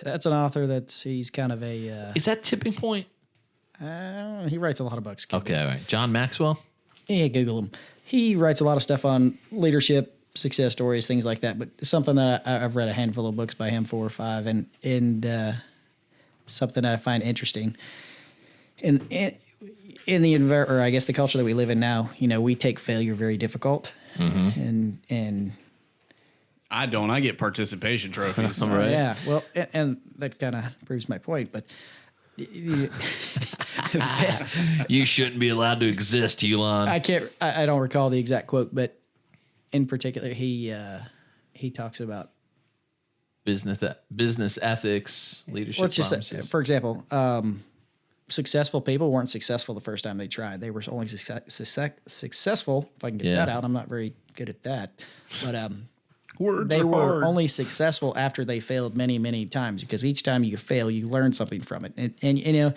that's an author he's kind of a. Is that Tipping Point? He writes a lot of books. Okay, all right. John Maxwell? Yeah, Google him. He writes a lot of stuff on leadership, success stories, things like that. But something that I've read a handful of books by him, 4 or 5, and something that I find interesting. In the or I guess the culture that we live in now, we take failure very difficult, and I don't. I get participation trophies. Right. yeah, well, and that kind of proves my point. But You shouldn't be allowed to exist, Elon. I don't recall the exact quote, but in particular, he talks about business ethics, leadership. let's just say, promises. for example, successful people weren't successful the first time they tried. They were only successful, if I can get that out. I'm not very good at that. But they were only successful after they failed many, many times, because each time you fail, you learn something from it. And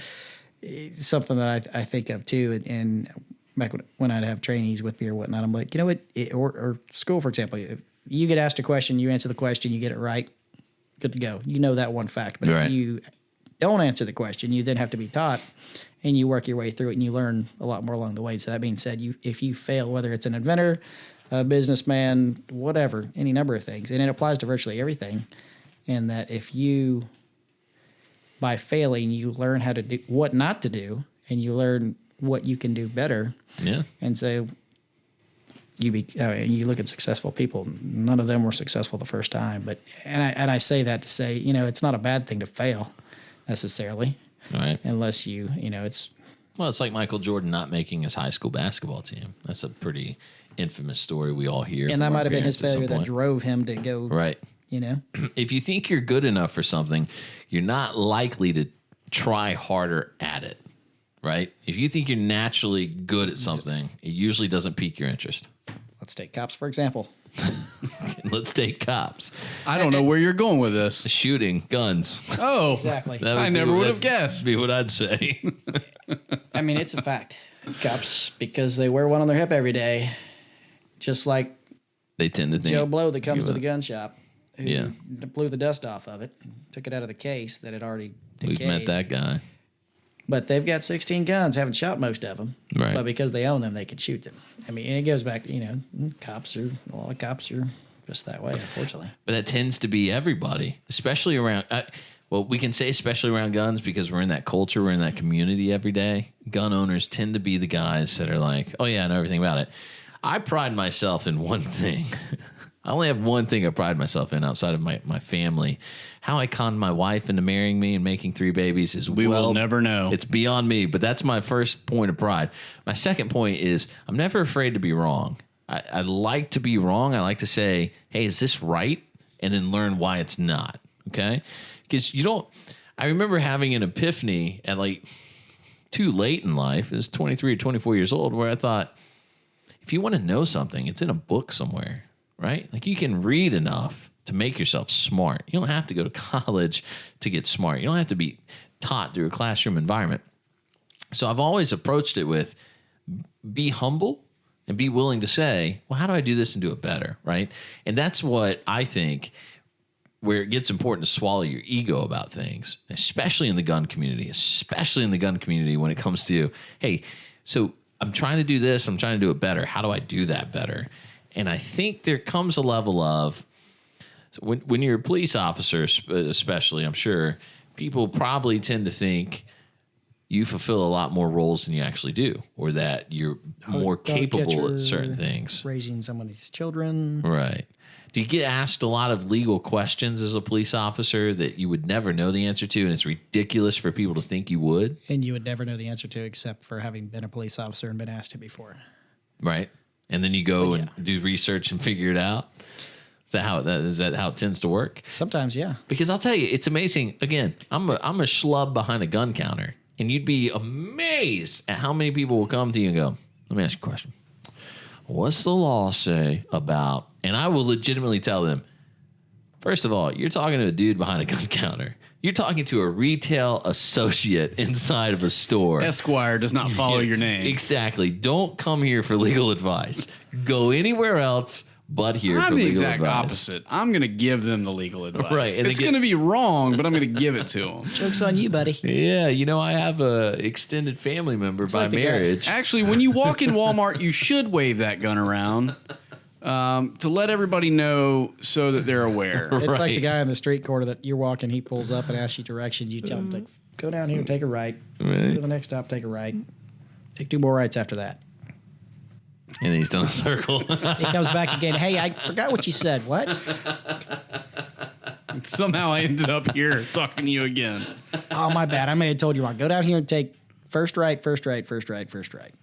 it's something that I think of too. And back when I'd have trainees with me or whatnot, I'm like, or school, for example, if you get asked a question, you answer the question, you get it right, good to go. You know that one fact. But if you don't answer the question, you then have to be taught, and you work your way through it, and you learn a lot more along the way. So that being said, if you fail, whether it's an inventor, a businessman, whatever, any number of things, and it applies to virtually everything, and that if you, by failing, you learn how to do what not to do, and you learn what you can do better. Yeah. And so you look at successful people, none of them were successful the first time. But and I say that to say, it's not a bad thing to fail necessarily, Right. unless it's It's like Michael Jordan not making his high school basketball team. That's a pretty infamous story we all hear. and that might have been his failure that drove him to go. Right. If you think you're good enough for something, you're not likely to try harder at it. Right? If you think you're naturally good at something, it usually doesn't pique your interest. Let's take cops, for example. Let's take cops. I don't know where you're going with this. Shooting, guns. Oh, Exactly. I never would have guessed. Be what I'd say. I mean, it's a fact. Cops, because they wear one on their hip every day, just like They tend to think Joe Blow that comes to the gun shop, who Yeah. blew the dust off of it, took it out of the case that had already decayed. We've met that guy. But they've got 16 guns, haven't shot most of them. Right. But because they own them, they can shoot them. I mean, and it goes back to, a lot of cops are just that way, unfortunately. But that tends to be everybody, especially around, we can say especially around guns because we're in that culture, we're in that community every day. Gun owners tend to be the guys that are like, oh yeah, I know everything about it. I pride myself in one thing. I only have one thing I pride myself in outside of my family. How I conned my wife into marrying me and making 3 babies is We will never know. It's beyond me, but that's my first point of pride. My second point is I'm never afraid to be wrong. I like to be wrong. I like to say, hey, is this right? And then learn why it's not, okay? Because I remember having an epiphany at like too late in life, I was 23 or 24 years old, where I thought, if you want to know something, it's in a book somewhere, right? Like you can read enough to make yourself smart. You don't have to go to college to get smart. You don't have to be taught through a classroom environment. So I've always approached it with, be humble and be willing to say, well, how do I do this and do it better, right? And that's what I think where it gets important to swallow your ego about things, especially in the gun community, when it comes to, hey, so I'm trying to do this, I'm trying to do it better. How do I do that better? And I think there comes a level of, when you're a police officer, especially, I'm sure, people probably tend to think you fulfill a lot more roles than you actually do, or that you're more capable at certain things. Raising somebody's children. Right. Do you get asked a lot of legal questions as a police officer that you would never know the answer to, and it's ridiculous for people to think you would? And you would never know the answer to except for having been a police officer and been asked it before. Right. And then you go and do research and figure it out? Is that how it tends to work? Sometimes, yeah. Because I'll tell you, it's amazing. Again, I'm a schlub behind a gun counter, and you'd be amazed at how many people will come to you and go, let me ask you a question. What's the law say about, and I will legitimately tell them, first of all, you're talking to a dude behind a gun counter. You're talking to a retail associate inside of a store. Esquire does not follow your name. Exactly. Don't come here for legal advice. Go anywhere else but here for legal advice. I'm the exact opposite. I'm going to give them the legal advice. Right. And it's going to be wrong, but I'm going to give it to them. Joke's on you, buddy. Yeah. I have a extended family member by marriage. Actually, when you walk in Walmart, you should wave that gun around. To let everybody know so that they're aware. It's like the guy on the street corner that you're walking, he pulls up and asks you directions. You tell him to go down here, take a right. Go to the next stop, take a right. Take 2 more rights after that. And then he's done a circle. He comes back again. Hey, I forgot what you said. What? Somehow I ended up here talking to you again. Oh, my bad. I may have told you wrong. Go down here and take first right, first right, first right, first right.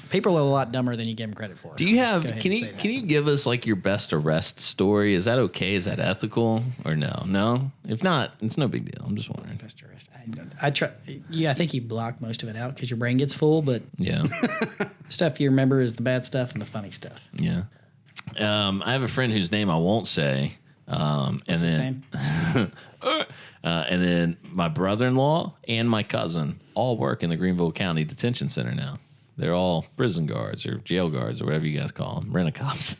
People are a lot dumber than you give them credit for. Do you have? Can you give us like your best arrest story? Is that okay? Is that ethical or no? No. If not, it's no big deal. I'm just wondering. Best arrest. I try. Yeah, I think you block most of it out because your brain gets full. But yeah, stuff you remember is the bad stuff and the funny stuff. Yeah. I have a friend whose name I won't say. What's his name? And then my brother-in-law and my cousin all work in the Greenville County Detention Center now. They're all prison guards or jail guards or whatever you guys call them, rent-a-cops.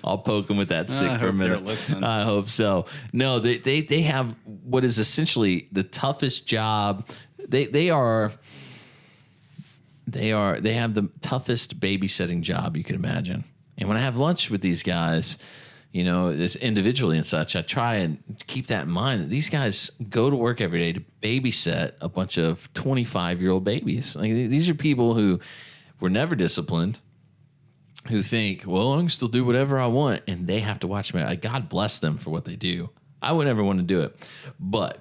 I'll poke them with that stick for a minute. I hope so. No, they have what is essentially the toughest job. They have the toughest babysitting job you could imagine. And when I have lunch with these guys, individually and such, I try and keep that in mind that these guys go to work every day to babysit a bunch of 25-year-old babies. Like, these are people who were never disciplined, who think, well, I can still do whatever I want, and they have to watch me. God bless them for what they do. I would never want to do it. But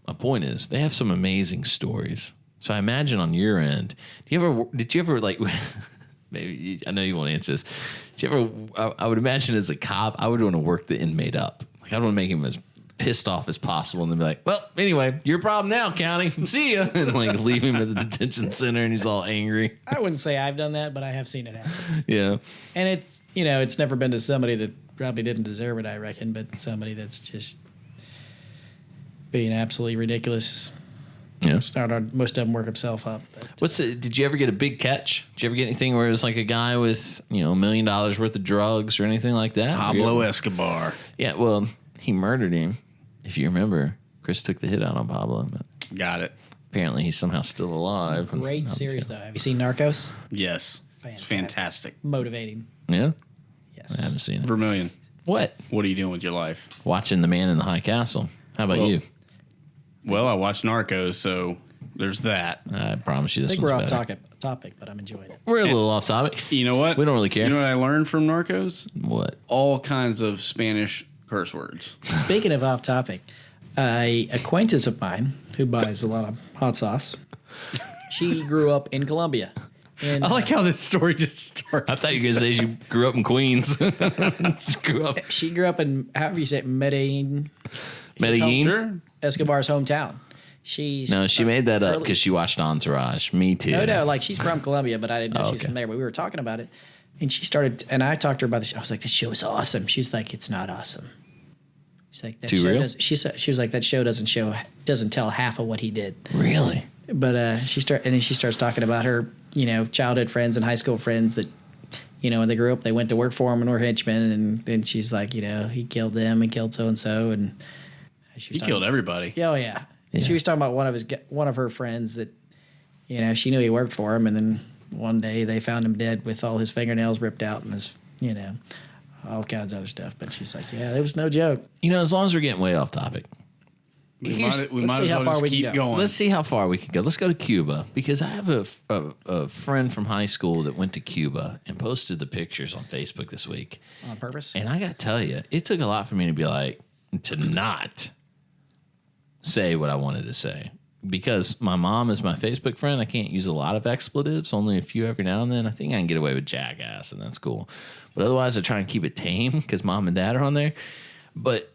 my point is, they have some amazing stories. So I imagine on your end, did you ever like... Maybe I know you won't answer this. Did you ever? I would imagine as a cop, I would want to work the inmate up. Like, I would want to make him as pissed off as possible, and then be like, "Well, anyway, your problem now, county. See ya," and like leave him at the detention center, and he's all angry. I wouldn't say I've done that, but I have seen it happen. Yeah, and it's never been to somebody that probably didn't deserve it, I reckon, but somebody that's just being absolutely ridiculous. Yeah. Most of them work himself up. But, did you ever get a big catch? Did you ever get anything where it was like a guy with, $1 million worth of drugs or anything like that? Pablo Escobar. Yeah, well, he murdered him. If you remember, Kris took the hit out on Pablo. But got it. Apparently he's somehow still alive. Great series, though. Have you seen Narcos? Yes. It's fantastic. Motivating. Yeah? Yes. I haven't seen it. Vermillion. What? What are you doing with your life? Watching The Man in the High Castle. How about you? Well, I watched Narcos, so there's that. I promise you this I think we're off better. topic, but I'm enjoying it. We're a little off topic. You know what? We don't really care. You know what I learned from Narcos? What? All kinds of Spanish curse words. Speaking of off topic, an acquaintance of mine who buys a lot of hot sauce, she grew up in Colombia. And, I like how this story just started. I thought you guys said she grew up in Queens. She grew up in, however you say it, Medellin. Medellin? Escobar's hometown. She made that up because she watched Entourage. Me too. No, like she's from Colombia, but I didn't know she was from there. But we were talking about it, and she started, and I talked to her about the show. I was like, "This show is awesome." She's like, "It's not awesome." She's like, "That Too show real?" does." She was like, "That show doesn't tell half of what he did." Really? But she starts talking about her, childhood friends and high school friends that, when they grew up, they went to work for him and were henchmen. And then she's like, he killed them and killed so and so, and he killed everybody. Yeah, oh yeah. And she was talking about one of her friends that, she knew he worked for him, and then one day they found him dead with all his fingernails ripped out and his, all kinds of other stuff. But she's like, yeah, it was no joke. As long as we're getting way off topic. We might as well just keep going. Let's see how far we can go. Let's go to Cuba, because I have a friend from high school that went to Cuba and posted the pictures on Facebook this week. On purpose? And I got to tell you, it took a lot for me to be like, to not say what I wanted to say. Because my mom is my Facebook friend, I can't use a lot of expletives, only a few every now and then. I think I can get away with jackass, and that's cool. But otherwise, I try and keep it tame because mom and dad are on there. But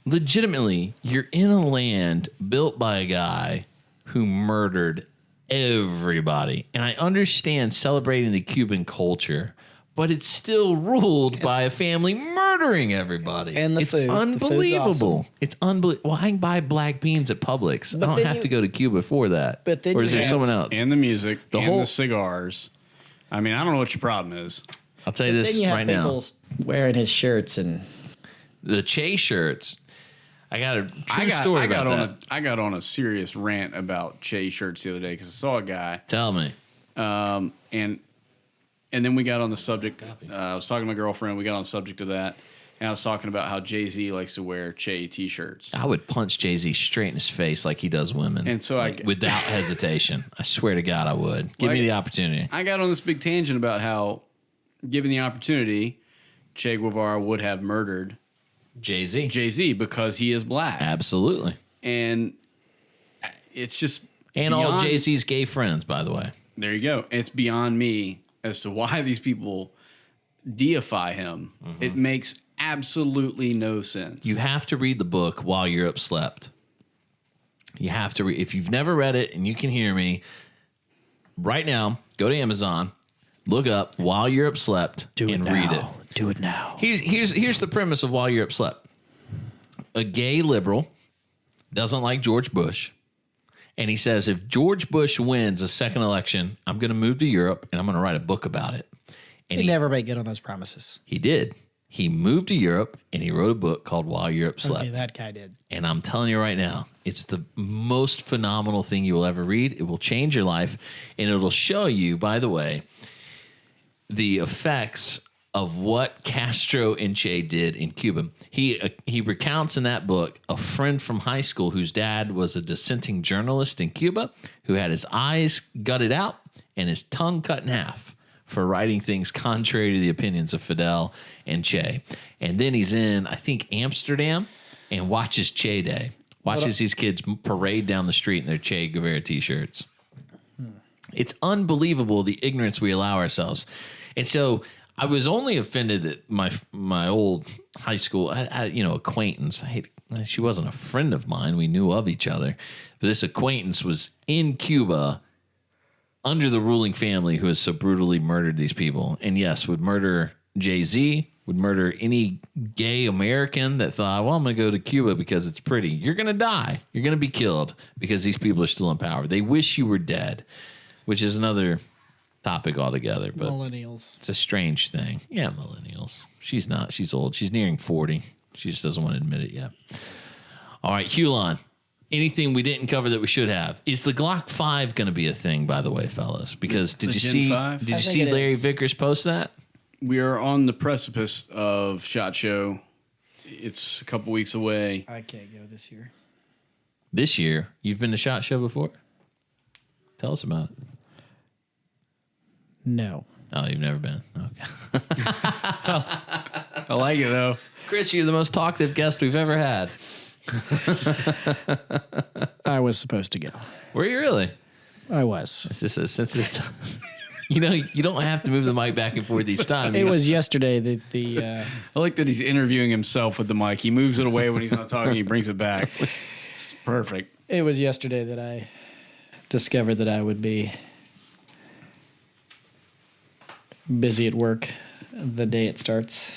legitimately, you're in a land built by a guy who murdered everybody. And I understand celebrating the Cuban culture, but it's still ruled by a family murdering everybody. And it's unbelievable. Awesome. It's unbelievable. Well, I can buy black beans at Publix. I don't have to go to Cuba for that. But then or is there someone else? And the music, the cigars. I mean, I don't know what your problem is. I'll tell you this right now. Wearing his shirts and the Che shirts. I got a true story about that. I got on a serious rant about Che shirts the other day because I saw a guy. Tell me. And then we got on the subject. I was talking to my girlfriend. We got on the subject of that. And I was talking about how Jay-Z likes to wear Che T-shirts. I would punch Jay-Z straight in his face like he does women. And so without hesitation. I swear to God I would. Give me the opportunity. I got on this big tangent about how, given the opportunity, Che Guevara would have murdered Jay-Z because he is black. Absolutely. And it's just... And all of Jay-Z's gay friends, by the way. There you go. It's beyond me as to why these people deify him. Mm-hmm. It makes absolutely no sense. You have to read the book While Europe Slept. You have to read. If you've never read it and you can hear me, right now, go to Amazon, look up While Europe Slept, and read it. Do it now. Here's the premise of While Europe Slept. A gay liberal doesn't like George Bush. And he says, if George Bush wins a second election, I'm going to move to Europe and I'm going to write a book about it. And he never made good on those promises. He did. He moved to Europe and he wrote a book called While Europe Slept. Okay, that guy did. And I'm telling you right now, it's the most phenomenal thing you will ever read. It will change your life. And it'll show you, by the way, the effects of what Castro and Che did in Cuba. He recounts in that book a friend from high school whose dad was a dissenting journalist in Cuba who had his eyes gutted out and his tongue cut in half for writing things contrary to the opinions of Fidel and Che. And then he's in, I think, Amsterdam and watches Che Day. Watches these kids parade down the street in their Che Guevara T-shirts. It's unbelievable the ignorance we allow ourselves. And so I was only offended that my old high school acquaintance. She wasn't a friend of mine. We knew of each other. But this acquaintance was in Cuba under the ruling family who has so brutally murdered these people. And yes, would murder Jay-Z, would murder any gay American that thought, well, I'm going to go to Cuba because it's pretty. You're going to die. You're going to be killed because these people are still in power. They wish you were dead, which is another topic altogether, but millennials. It's a strange thing. Yeah, millennials. She's not. She's old. She's nearing 40. She just doesn't want to admit it yet. All right, Hulon. Anything we didn't cover that we should have? Is the Glock 5 going to be a thing, by the way, fellas? Because did you see Larry Vickers post that? We are on the precipice of SHOT Show. It's a couple weeks away. I can't go this year. This year? You've been to SHOT Show before? Tell us about it. No. Oh, you've never been? Okay. I like it, though. Kris, you're the most talkative guest we've ever had. I was supposed to go. Were you really? I was. It's just a sensitive time. You don't have to move the mic back and forth each time. It was yesterday that the... I like that he's interviewing himself with the mic. He moves it away when he's not talking. He brings it back. It's perfect. It was yesterday that I discovered that I would be busy at work the day it starts.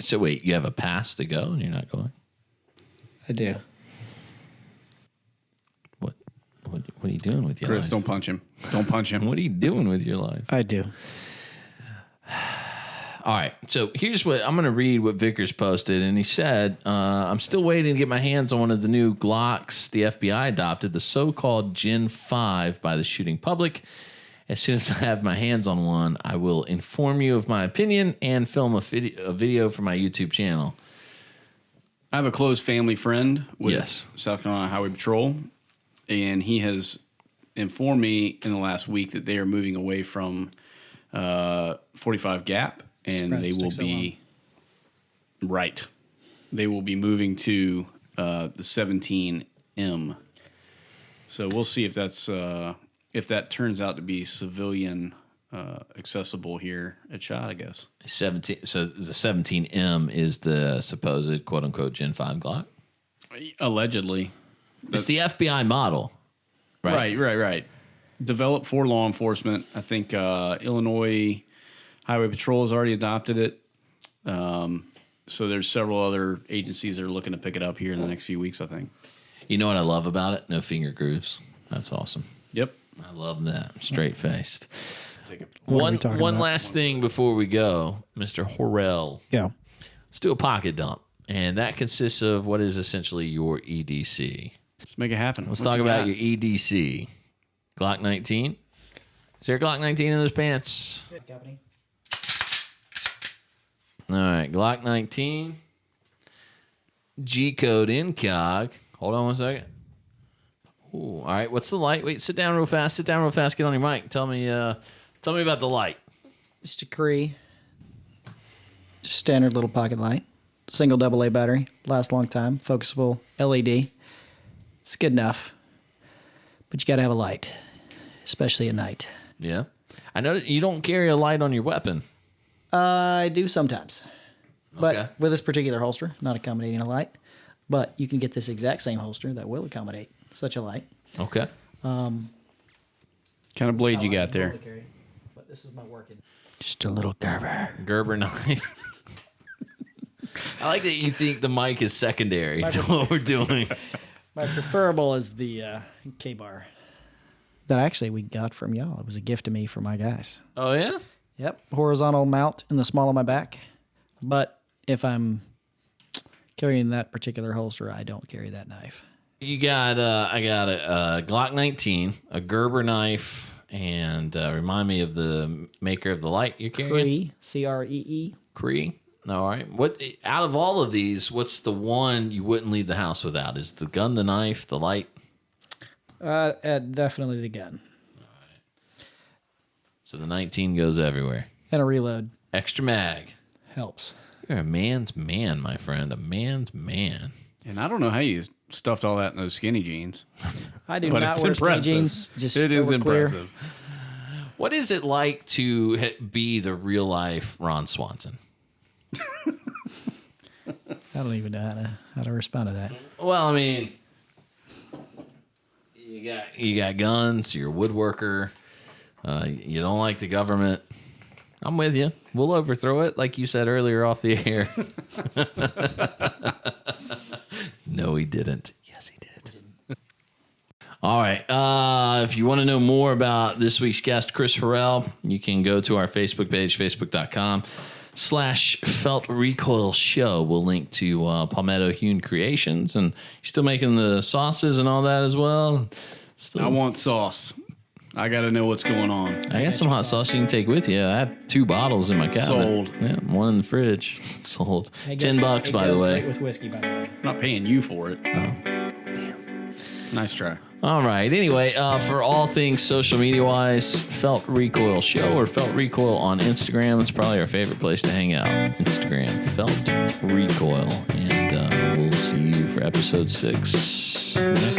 So wait, you have a pass to go and you're not going? I do. What What are you doing with your Kris, life? don't punch him. Don't punch him. What are you doing with your life? I do. All right, so here's what I'm going to read what Vickers posted, and he said, I'm still waiting to get my hands on one of the new Glocks the FBI adopted, the so-called Gen 5 by the shooting public. As soon as I have my hands on one, I will inform you of my opinion and film a video for my YouTube channel. I have a close family friend with Yes. South Carolina Highway Patrol, and he has informed me in the last week that they are moving away from 45 Gap, and they will be right. They will be moving to the 17M. So we'll see if that's if that turns out to be civilian accessible here at SHOT, I guess. 17. So the 17M is the supposed quote unquote Gen 5 Glock. Allegedly, It's the FBI model, right? Right. Developed for law enforcement. I think Illinois Highway Patrol has already adopted it. So there's several other agencies that are looking to pick it up here in the next few weeks, I think. You know what I love about it? No finger grooves. That's awesome. Yep. I love that. Straight faced. What are we One talking about? last thing before we go, Mr. Horrell. Yeah. Let's do a pocket dump. And that consists of what is essentially your EDC. Let's make it happen. Let's talk about your EDC. Glock 19. Is there a Glock 19 in those pants? All right, Glock 19. G-code incog. Hold on one second. Ooh, all right, what's the light? Wait, sit down real fast. Get on your mic. Tell me about the light. Just a Cree. Just standard little pocket light. Single AA battery. Lasts a long time. Focusable LED. It's good enough. But you got to have a light, especially at night. Yeah. I know that you don't carry a light on your weapon. I do sometimes. But Okay. with this particular holster, not accommodating a light. But you can get this exact same holster that will accommodate such a light. Okay. kind of blade you got there. But this is my working. Just a little Gerber knife. I like that you think the mic is secondary to what we're doing. My preferable is the K-bar. That actually we got from y'all. It was a gift to me from my guys. Oh, yeah? Yep, horizontal mount in the small of my back. But if I'm carrying that particular holster, I don't carry that knife. You got, I got a Glock 19, a Gerber knife, and remind me of the maker of the light you're carrying. Cree, C-R-E-E. Cree. All right. What out of all of these, what's the one you wouldn't leave the house without? Is the gun, the knife, the light? Definitely the gun. So the 19 goes everywhere. And a reload Extra mag. helps. You're a man's man, my friend. A man's man. And I don't know how you stuffed all that in those skinny jeans. I do But not it's wear skinny impressive. jeans. Just It so is we're clear. impressive. What is it like to be the real life Ron Swanson? I don't even know how to respond to that. Well, I mean, you got guns. You're a woodworker. You don't like the government. I'm with you. We'll overthrow it, like you said earlier off the air. No, he didn't. Yes, he did. All right. If you want to know more about this week's guest, Kris Horrell, you can go to our Facebook page, facebook.com/Felt Recoil Show. We'll link to Palmetto Hewn Creations, and you're still making the sauces and all that as well. Still, I want sauce. I got to know what's going on. I got some hot sauce you can take with you. I have 2 bottles in my cabinet. Sold. Yeah, one in the fridge. Sold. It goes- $10, it by goes the way. great with whiskey, by the way. I'm not paying you for it. Oh, damn. Nice try. All right. Anyway, for all things social media wise, Felt Recoil Show or Felt Recoil on Instagram. It's probably our favorite place to hang out. Instagram, Felt Recoil. And we'll see you for episode 6 next